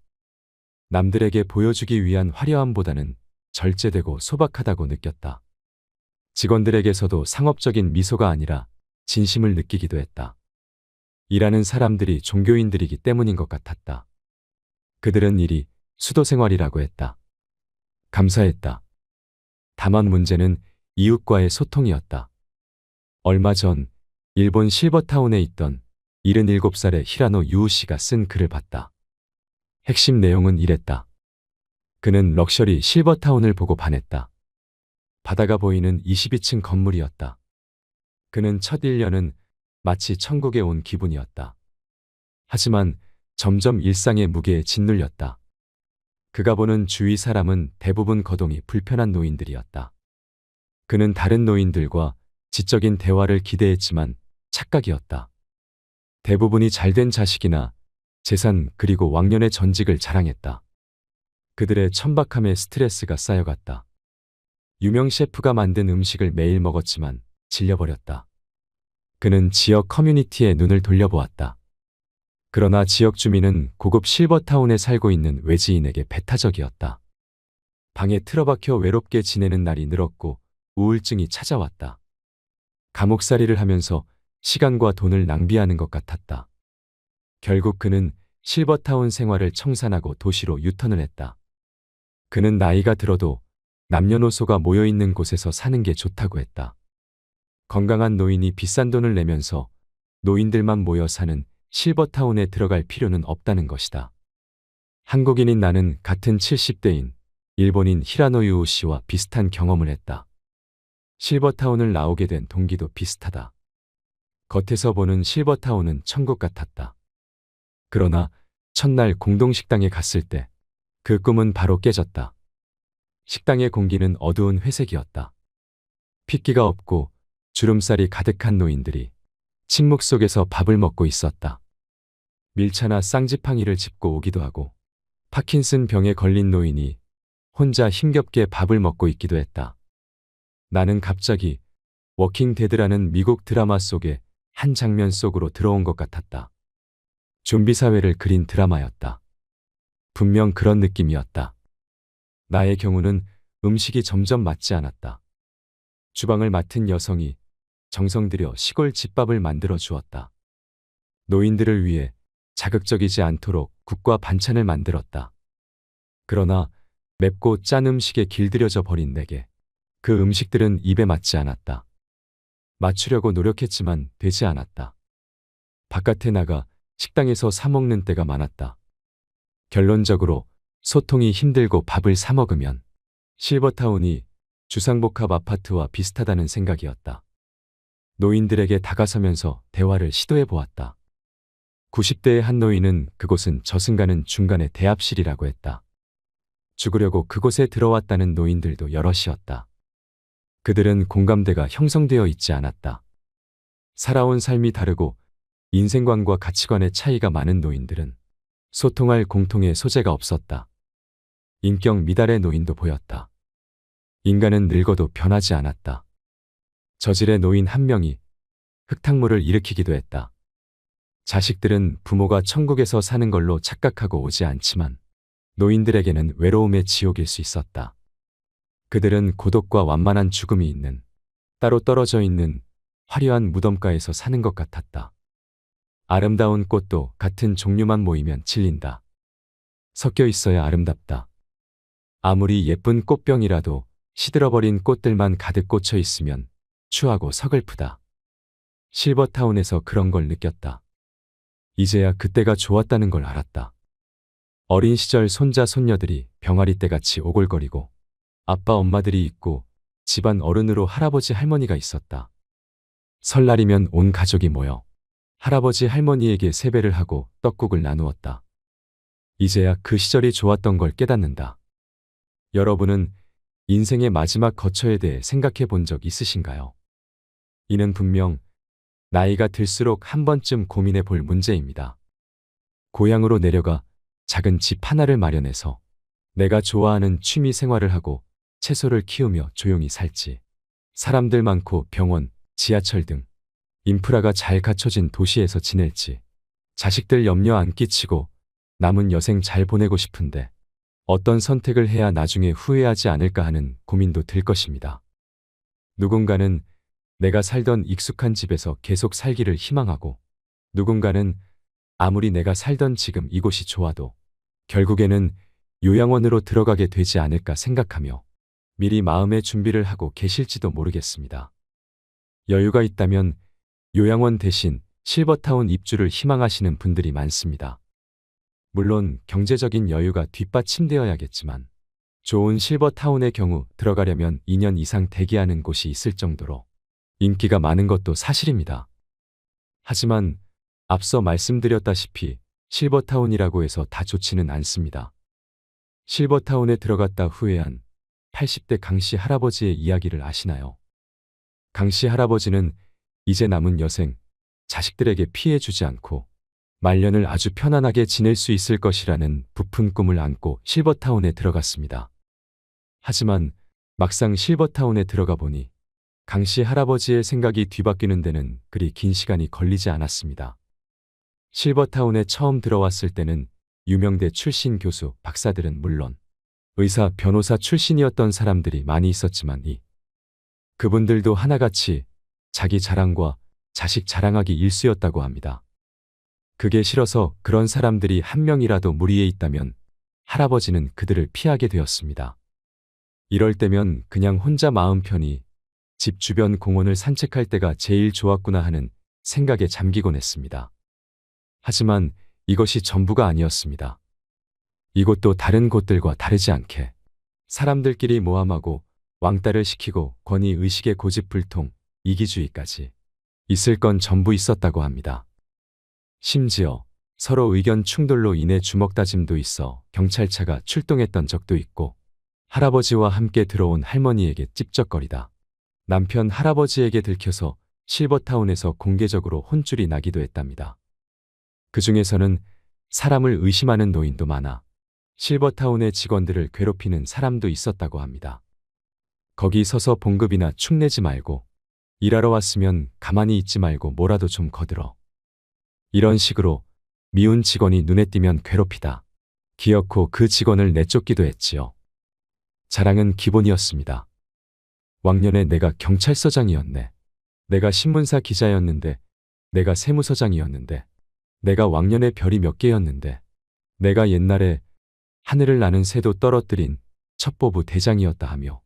남들에게 보여주기 위한 화려함보다는 절제되고 소박하다고 느꼈다. 직원들에게서도 상업적인 미소가 아니라 진심을 느끼기도 했다. 일하는 사람들이 종교인들이기 때문인 것 같았다. 그들은 일이 수도생활이라고 했다. 감사했다. 다만 문제는 이웃과의 소통이었다. 얼마 전 일본 실버타운에 있던 77살의 히라노 유우 씨가 쓴 글을 봤다. 핵심 내용은 이랬다. 그는 럭셔리 실버타운을 보고 반했다. 바다가 보이는 22층 건물이었다. 그는 첫 1년은 마치 천국에 온 기분이었다. 하지만 점점 일상의 무게에 짓눌렸다. 그가 보는 주위 사람은 대부분 거동이 불편한 노인들이었다. 그는 다른 노인들과 지적인 대화를 기대했지만 착각이었다. 대부분이 잘된 자식이나 재산 그리고 왕년의 전직을 자랑했다. 그들의 천박함에 스트레스가 쌓여갔다. 유명 셰프가 만든 음식을 매일 먹었지만 질려버렸다. 그는 지역 커뮤니티에 눈을 돌려보았다. 그러나 지역 주민은 고급 실버타운에 살고 있는 외지인에게 배타적이었다. 방에 틀어박혀 외롭게 지내는 날이 늘었고 우울증이 찾아왔다. 감옥살이를 하면서 시간과 돈을 낭비하는 것 같았다. 결국 그는 실버타운 생활을 청산하고 도시로 유턴을 했다. 그는 나이가 들어도 남녀노소가 모여있는 곳에서 사는 게 좋다고 했다. 건강한 노인이 비싼 돈을 내면서 노인들만 모여 사는 실버타운에 들어갈 필요는 없다는 것이다. 한국인인 나는 같은 70대인 일본인 히라노유 씨와 비슷한 경험을 했다. 실버타운을 나오게 된 동기도 비슷하다. 겉에서 보는 실버타운은 천국 같았다. 그러나 첫날 공동식당에 갔을 때 그 꿈은 바로 깨졌다. 식당의 공기는 어두운 회색이었다. 핏기가 없고 주름살이 가득한 노인들이 침묵 속에서 밥을 먹고 있었다. 밀차나 쌍지팡이를 짚고 오기도 하고 파킨슨 병에 걸린 노인이 혼자 힘겹게 밥을 먹고 있기도 했다. 나는 갑자기 워킹 데드라는 미국 드라마 속의 한 장면 속으로 들어온 것 같았다. 좀비 사회를 그린 드라마였다. 분명 그런 느낌이었다. 나의 경우는 음식이 점점 맞지 않았다. 주방을 맡은 여성이 정성 들여 시골 집밥을 만들어 주었다. 노인들을 위해 자극적이지 않도록 국과 반찬을 만들었다. 그러나 맵고 짠 음식에 길들여져 버린 내게 그 음식들은 입에 맞지 않았다. 맞추려고 노력했지만 되지 않았다. 바깥에 나가 식당에서 사 먹는 때가 많았다. 결론적으로 소통이 힘들고 밥을 사 먹으면 실버타운이 주상복합 아파트와 비슷하다는 생각이었다. 노인들에게 다가서면서 대화를 시도해 보았다. 90대의 한 노인은 그곳은 저승가는 중간에 대합실이라고 했다. 죽으려고 그곳에 들어왔다는 노인들도 여럿이었다. 그들은 공감대가 형성되어 있지 않았다. 살아온 삶이 다르고 인생관과 가치관의 차이가 많은 노인들은 소통할 공통의 소재가 없었다. 인격 미달의 노인도 보였다. 인간은 늙어도 변하지 않았다. 저질의 노인 한 명이 흙탕물을 일으키기도 했다. 자식들은 부모가 천국에서 사는 걸로 착각하고 오지 않지만 노인들에게는 외로움의 지옥일 수 있었다. 그들은 고독과 완만한 죽음이 있는 따로 떨어져 있는 화려한 무덤가에서 사는 것 같았다. 아름다운 꽃도 같은 종류만 모이면 질린다. 섞여 있어야 아름답다. 아무리 예쁜 꽃병이라도 시들어버린 꽃들만 가득 꽂혀 있으면 추하고 서글프다. 실버타운에서 그런 걸 느꼈다. 이제야 그때가 좋았다는 걸 알았다. 어린 시절 손자 손녀들이 병아리 떼같이 오골거리고 아빠 엄마들이 있고 집안 어른으로 할아버지 할머니가 있었다. 설날이면 온 가족이 모여 할아버지 할머니에게 세배를 하고 떡국을 나누었다. 이제야 그 시절이 좋았던 걸 깨닫는다. 여러분은 인생의 마지막 거처에 대해 생각해 본 적 있으신가요? 이는 분명 나이가 들수록 한 번쯤 고민해 볼 문제입니다. 고향으로 내려가 작은 집 하나를 마련해서 내가 좋아하는 취미 생활을 하고 채소를 키우며 조용히 살지. 사람들 많고 병원, 지하철 등 인프라가 잘 갖춰진 도시에서 지낼지. 자식들 염려 안 끼치고 남은 여생 잘 보내고 싶은데 어떤 선택을 해야 나중에 후회하지 않을까 하는 고민도 들 것입니다. 누군가는 내가 살던 익숙한 집에서 계속 살기를 희망하고 누군가는 아무리 내가 살던 지금 이곳이 좋아도 결국에는 요양원으로 들어가게 되지 않을까 생각하며 미리 마음의 준비를 하고 계실지도 모르겠습니다. 여유가 있다면 요양원 대신 실버타운 입주를 희망하시는 분들이 많습니다. 물론 경제적인 여유가 뒷받침되어야겠지만 좋은 실버타운의 경우 들어가려면 2년 이상 대기하는 곳이 있을 정도로 인기가 많은 것도 사실입니다. 하지만 앞서 말씀드렸다시피 실버타운이라고 해서 다 좋지는 않습니다. 실버타운에 들어갔다 후회한 80대 강씨 할아버지의 이야기를 아시나요? 강씨 할아버지는 이제 남은 여생, 자식들에게 피해 주지 않고 말년을 아주 편안하게 지낼 수 있을 것이라는 부푼 꿈을 안고 실버타운에 들어갔습니다. 하지만 막상 실버타운에 들어가 보니 강씨 할아버지의 생각이 뒤바뀌는 데는 그리 긴 시간이 걸리지 않았습니다. 실버타운에 처음 들어왔을 때는 유명대 출신 교수, 박사들은 물론 의사, 변호사 출신이었던 사람들이 많이 있었지만 그분들도 하나같이 자기 자랑과 자식 자랑하기 일쑤였다고 합니다. 그게 싫어서 그런 사람들이 한 명이라도 무리에 있다면 할아버지는 그들을 피하게 되었습니다. 이럴 때면 그냥 혼자 마음 편히 집 주변 공원을 산책할 때가 제일 좋았구나 하는 생각에 잠기곤 했습니다. 하지만 이것이 전부가 아니었습니다. 이곳도 다른 곳들과 다르지 않게 사람들끼리 모함하고 왕따를 시키고 권위의식의 고집불통, 이기주의까지 있을 건 전부 있었다고 합니다. 심지어 서로 의견 충돌로 인해 주먹다짐도 있어 경찰차가 출동했던 적도 있고 할아버지와 함께 들어온 할머니에게 찝쩍거리다 남편 할아버지에게 들켜서 실버타운에서 공개적으로 혼쭐이 나기도 했답니다. 그 중에서는 사람을 의심하는 노인도 많아 실버타운의 직원들을 괴롭히는 사람도 있었다고 합니다. 거기 서서 봉급이나 축내지 말고 일하러 왔으면 가만히 있지 말고 뭐라도 좀 거들어. 이런 식으로 미운 직원이 눈에 띄면 괴롭히다. 기어코 그 직원을 내쫓기도 했지요. 자랑은 기본이었습니다. 왕년에 내가 경찰서장이었네. 내가 신문사 기자였는데. 내가 세무서장이었는데. 내가 왕년에 별이 몇 개였는데. 내가 옛날에 하늘을 나는 새도 떨어뜨린 첩보부 대장이었다 하며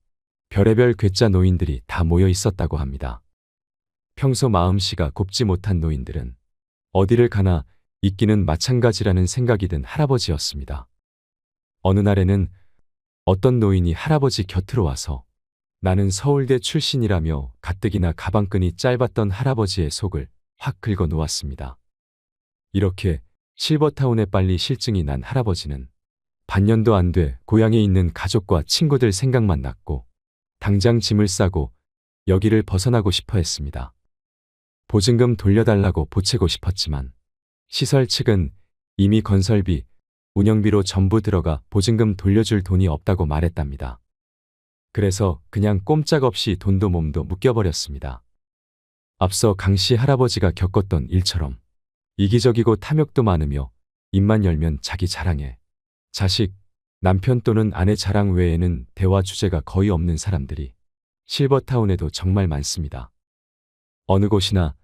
별의별 괴짜 노인들이 다 모여 있었다고 합니다. 평소 마음씨가 곱지 못한 노인들은 어디를 가나 있기는 마찬가지라는 생각이 든 할아버지였습니다. 어느 날에는 어떤 노인이 할아버지 곁으로 와서 나는 서울대 출신이라며 가뜩이나 가방끈이 짧았던 할아버지의 속을 확 긁어 놓았습니다. 이렇게 실버타운에 빨리 실증이 난 할아버지는 반년도 안 돼 고향에 있는 가족과 친구들 생각만 났고 당장 짐을 싸고 여기를 벗어나고 싶어 했습니다. 보증금 돌려달라고 보채고 싶었지만 시설 측은 이미 건설비, 운영비로 전부 들어가 보증금 돌려줄 돈이 없다고 말했답니다. 그래서 그냥 꼼짝없이 돈도 몸도 묶여버렸습니다. 앞서 강씨 할아버지가 겪었던 일처럼 이기적이고 탐욕도 많으며 입만 열면 자기 자랑해 자식, 남편 또는 아내 자랑 외에는 대화 주제가 거의 없는 사람들이 실버타운에도 정말 많습니다. 어느 곳이나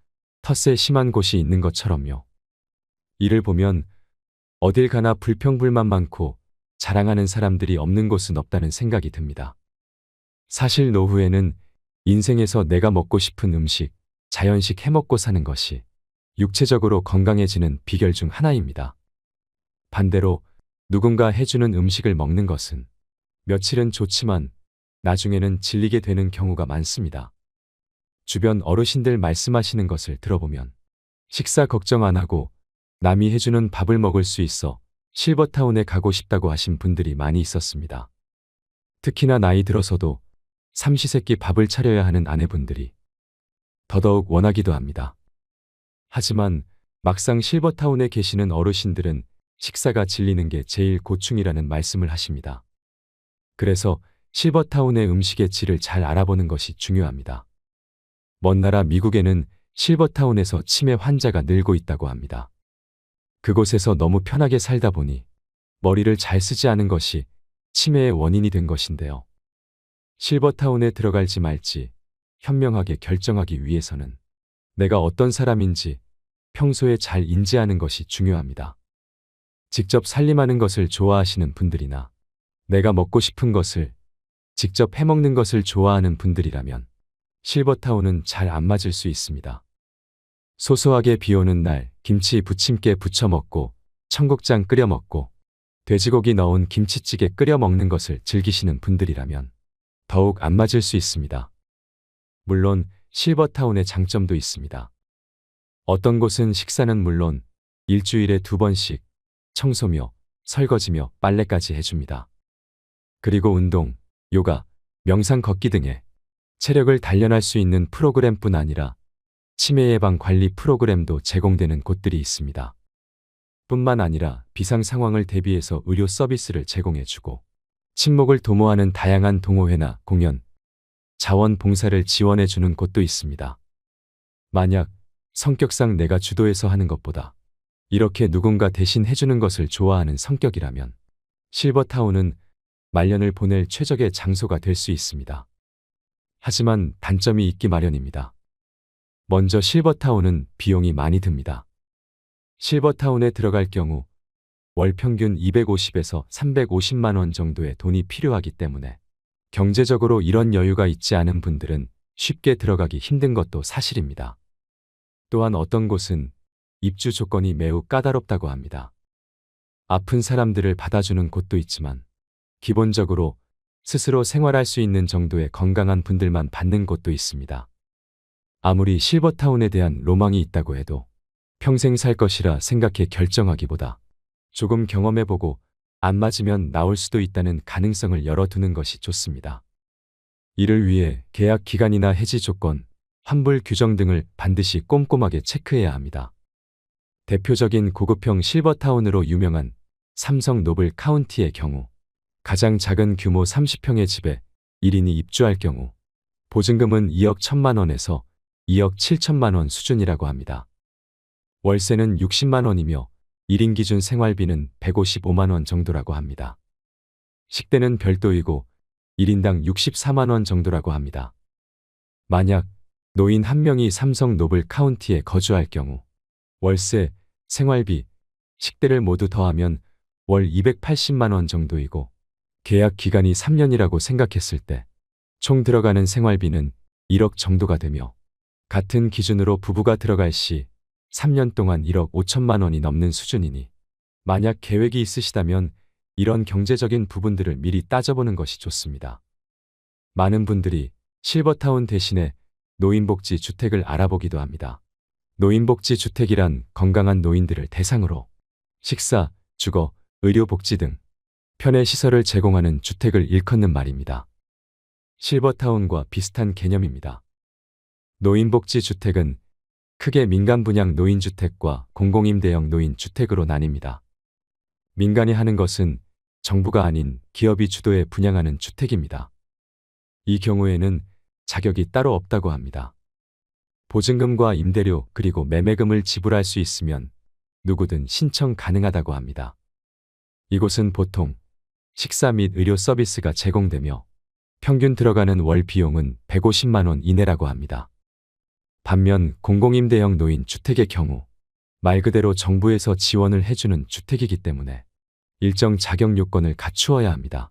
텃세 심한 곳이 있는 것처럼요. 이를 보면 어딜 가나 불평불만 많고 자랑하는 사람들이 없는 곳은 없다는 생각이 듭니다. 사실 노후에는 인생에서 내가 먹고 싶은 음식, 자연식 해먹고 사는 것이 육체적으로 건강해지는 비결 중 하나입니다. 반대로 누군가 해주는 음식을 먹는 것은 며칠은 좋지만 나중에는 질리게 되는 경우가 많습니다. 주변 어르신들 말씀하시는 것을 들어보면 식사 걱정 안 하고 남이 해주는 밥을 먹을 수 있어 실버타운에 가고 싶다고 하신 분들이 많이 있었습니다. 특히나 나이 들어서도 삼시세끼 밥을 차려야 하는 아내분들이 더더욱 원하기도 합니다. 하지만 막상 실버타운에 계시는 어르신들은 식사가 질리는 게 제일 고충이라는 말씀을 하십니다. 그래서 실버타운의 음식의 질을 잘 알아보는 것이 중요합니다. 먼 나라 미국에는 실버타운에서 치매 환자가 늘고 있다고 합니다. 그곳에서 너무 편하게 살다 보니 머리를 잘 쓰지 않은 것이 치매의 원인이 된 것인데요. 실버타운에 들어갈지 말지 현명하게 결정하기 위해서는 내가 어떤 사람인지 평소에 잘 인지하는 것이 중요합니다. 직접 살림하는 것을 좋아하시는 분들이나 내가 먹고 싶은 것을 직접 해먹는 것을 좋아하는 분들이라면 실버타운은 잘 안 맞을 수 있습니다. 소소하게 비 오는 날 김치 부침개 부쳐 먹고 청국장 끓여 먹고 돼지고기 넣은 김치찌개 끓여 먹는 것을 즐기시는 분들이라면 더욱 안 맞을 수 있습니다. 물론 실버타운의 장점도 있습니다. 어떤 곳은 식사는 물론 일주일에 2번씩 청소며 설거지며 빨래까지 해줍니다. 그리고 운동, 요가, 명상 걷기 등의 체력을 단련할 수 있는 프로그램뿐 아니라 치매 예방 관리 프로그램도 제공되는 곳들이 있습니다. 뿐만 아니라 비상 상황을 대비해서 의료 서비스를 제공해주고 친목을 도모하는 다양한 동호회나 공연, 자원봉사를 지원해주는 곳도 있습니다. 만약 성격상 내가 주도해서 하는 것보다 이렇게 누군가 대신 해주는 것을 좋아하는 성격이라면 실버타운은 말년을 보낼 최적의 장소가 될 수 있습니다. 하지만 단점이 있기 마련입니다. 먼저 실버타운은 비용이 많이 듭니다. 실버타운에 들어갈 경우 월 평균 250에서 350만 원 정도의 돈이 필요하기 때문에 경제적으로 이런 여유가 있지 않은 분들은 쉽게 들어가기 힘든 것도 사실입니다. 또한 어떤 곳은 입주 조건이 매우 까다롭다고 합니다. 아픈 사람들을 받아주는 곳도 있지만 기본적으로 스스로 생활할 수 있는 정도의 건강한 분들만 받는 곳도 있습니다. 아무리 실버타운에 대한 로망이 있다고 해도 평생 살 것이라 생각해 결정하기보다 조금 경험해보고 안 맞으면 나올 수도 있다는 가능성을 열어두는 것이 좋습니다. 이를 위해 계약 기간이나 해지 조건, 환불 규정 등을 반드시 꼼꼼하게 체크해야 합니다. 대표적인 고급형 실버타운으로 유명한 삼성 노블 카운티의 경우 가장 작은 규모 30평의 집에 1인이 입주할 경우 보증금은 2억 1천만 원에서 2억 7천만 원 수준이라고 합니다. 월세는 60만 원이며 1인 기준 생활비는 155만 원 정도라고 합니다. 식대는 별도이고 1인당 64만 원 정도라고 합니다. 만약 노인 한 명이 삼성 노블 카운티에 거주할 경우 월세, 생활비, 식대를 모두 더하면 월 280만 원 정도이고 계약 기간이 3년이라고 생각했을 때 총 들어가는 생활비는 1억 정도가 되며 같은 기준으로 부부가 들어갈 시 3년 동안 1억 5천만 원이 넘는 수준이니 만약 계획이 있으시다면 이런 경제적인 부분들을 미리 따져보는 것이 좋습니다. 많은 분들이 실버타운 대신에 노인복지 주택을 알아보기도 합니다. 노인복지 주택이란 건강한 노인들을 대상으로 식사, 주거, 의료복지 등 편의 시설을 제공하는 주택을 일컫는 말입니다. 실버타운과 비슷한 개념입니다. 노인복지 주택은 크게 민간 분양 노인주택과 공공임대형 노인주택으로 나뉩니다. 민간이 하는 것은 정부가 아닌 기업이 주도해 분양하는 주택입니다. 이 경우에는 자격이 따로 없다고 합니다. 보증금과 임대료 그리고 매매금을 지불할 수 있으면 누구든 신청 가능하다고 합니다. 이곳은 보통 식사 및 의료 서비스가 제공되며 평균 들어가는 월 비용은 150만 원 이내라고 합니다. 반면 공공임대형 노인주택의 경우 말 그대로 정부에서 지원을 해주는 주택이기 때문에 일정 자격 요건을 갖추어야 합니다.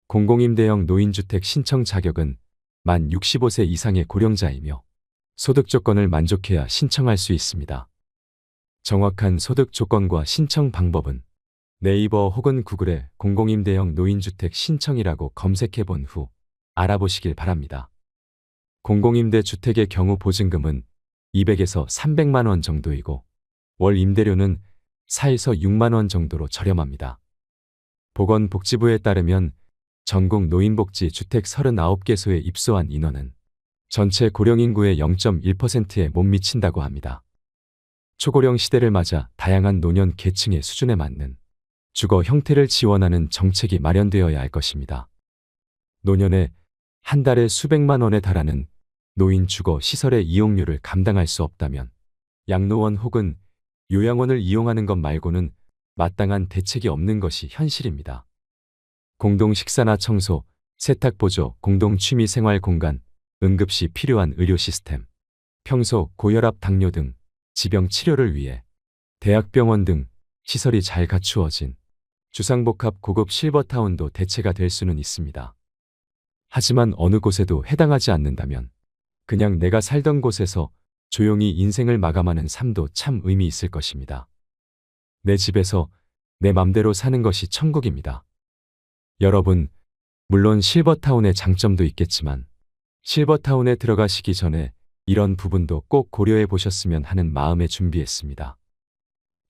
공공임대형 노인주택 신청 자격은 만 65세 이상의 고령자이며 소득 조건을 만족해야 신청할 수 있습니다. 정확한 소득 조건과 신청 방법은 네이버 혹은 구글에 공공임대형 노인주택 신청이라고 검색해 본 후 알아보시길 바랍니다. 공공임대 주택의 경우 보증금은 200에서 300만 원 정도이고 월 임대료는 4에서 6만 원 정도로 저렴합니다. 보건복지부에 따르면 전국 노인복지 주택 39개소에 입소한 인원은 전체 고령인구의 0.1%에 못 미친다고 합니다. 초고령 시대를 맞아 다양한 노년 계층의 수준에 맞는 주거 형태를 지원하는 정책이 마련되어야 할 것입니다. 노년에 한 달에 수백만 원에 달하는 노인 주거 시설의 이용료를 감당할 수 없다면 양로원 혹은 요양원을 이용하는 것 말고는 마땅한 대책이 없는 것이 현실입니다. 공동 식사나 청소, 세탁 보조, 공동 취미 생활 공간, 응급시 필요한 의료 시스템, 평소 고혈압 당뇨 등 지병 치료를 위해 대학병원 등 시설이 잘 갖추어진 주상복합 고급 실버타운도 대체가 될 수는 있습니다. 하지만 어느 곳에도 해당하지 않는다면 그냥 내가 살던 곳에서 조용히 인생을 마감하는 삶도 참 의미 있을 것입니다. 내 집에서 내 맘대로 사는 것이 천국입니다. 여러분, 물론 실버타운의 장점도 있겠지만 실버타운에 들어가시기 전에 이런 부분도 꼭 고려해 보셨으면 하는 마음에 준비했습니다.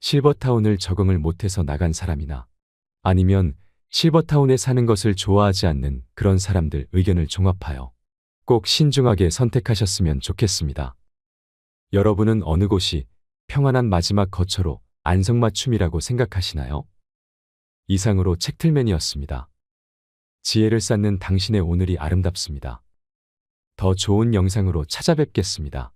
실버타운을 적응을 못해서 나간 사람이나 아니면 실버타운에 사는 것을 좋아하지 않는 그런 사람들 의견을 종합하여 꼭 신중하게 선택하셨으면 좋겠습니다. 여러분은 어느 곳이 평안한 마지막 거처로 안성맞춤이라고 생각하시나요? 이상으로 책틀맨이었습니다. 지혜를 쌓는 당신의 오늘이 아름답습니다. 더 좋은 영상으로 찾아뵙겠습니다.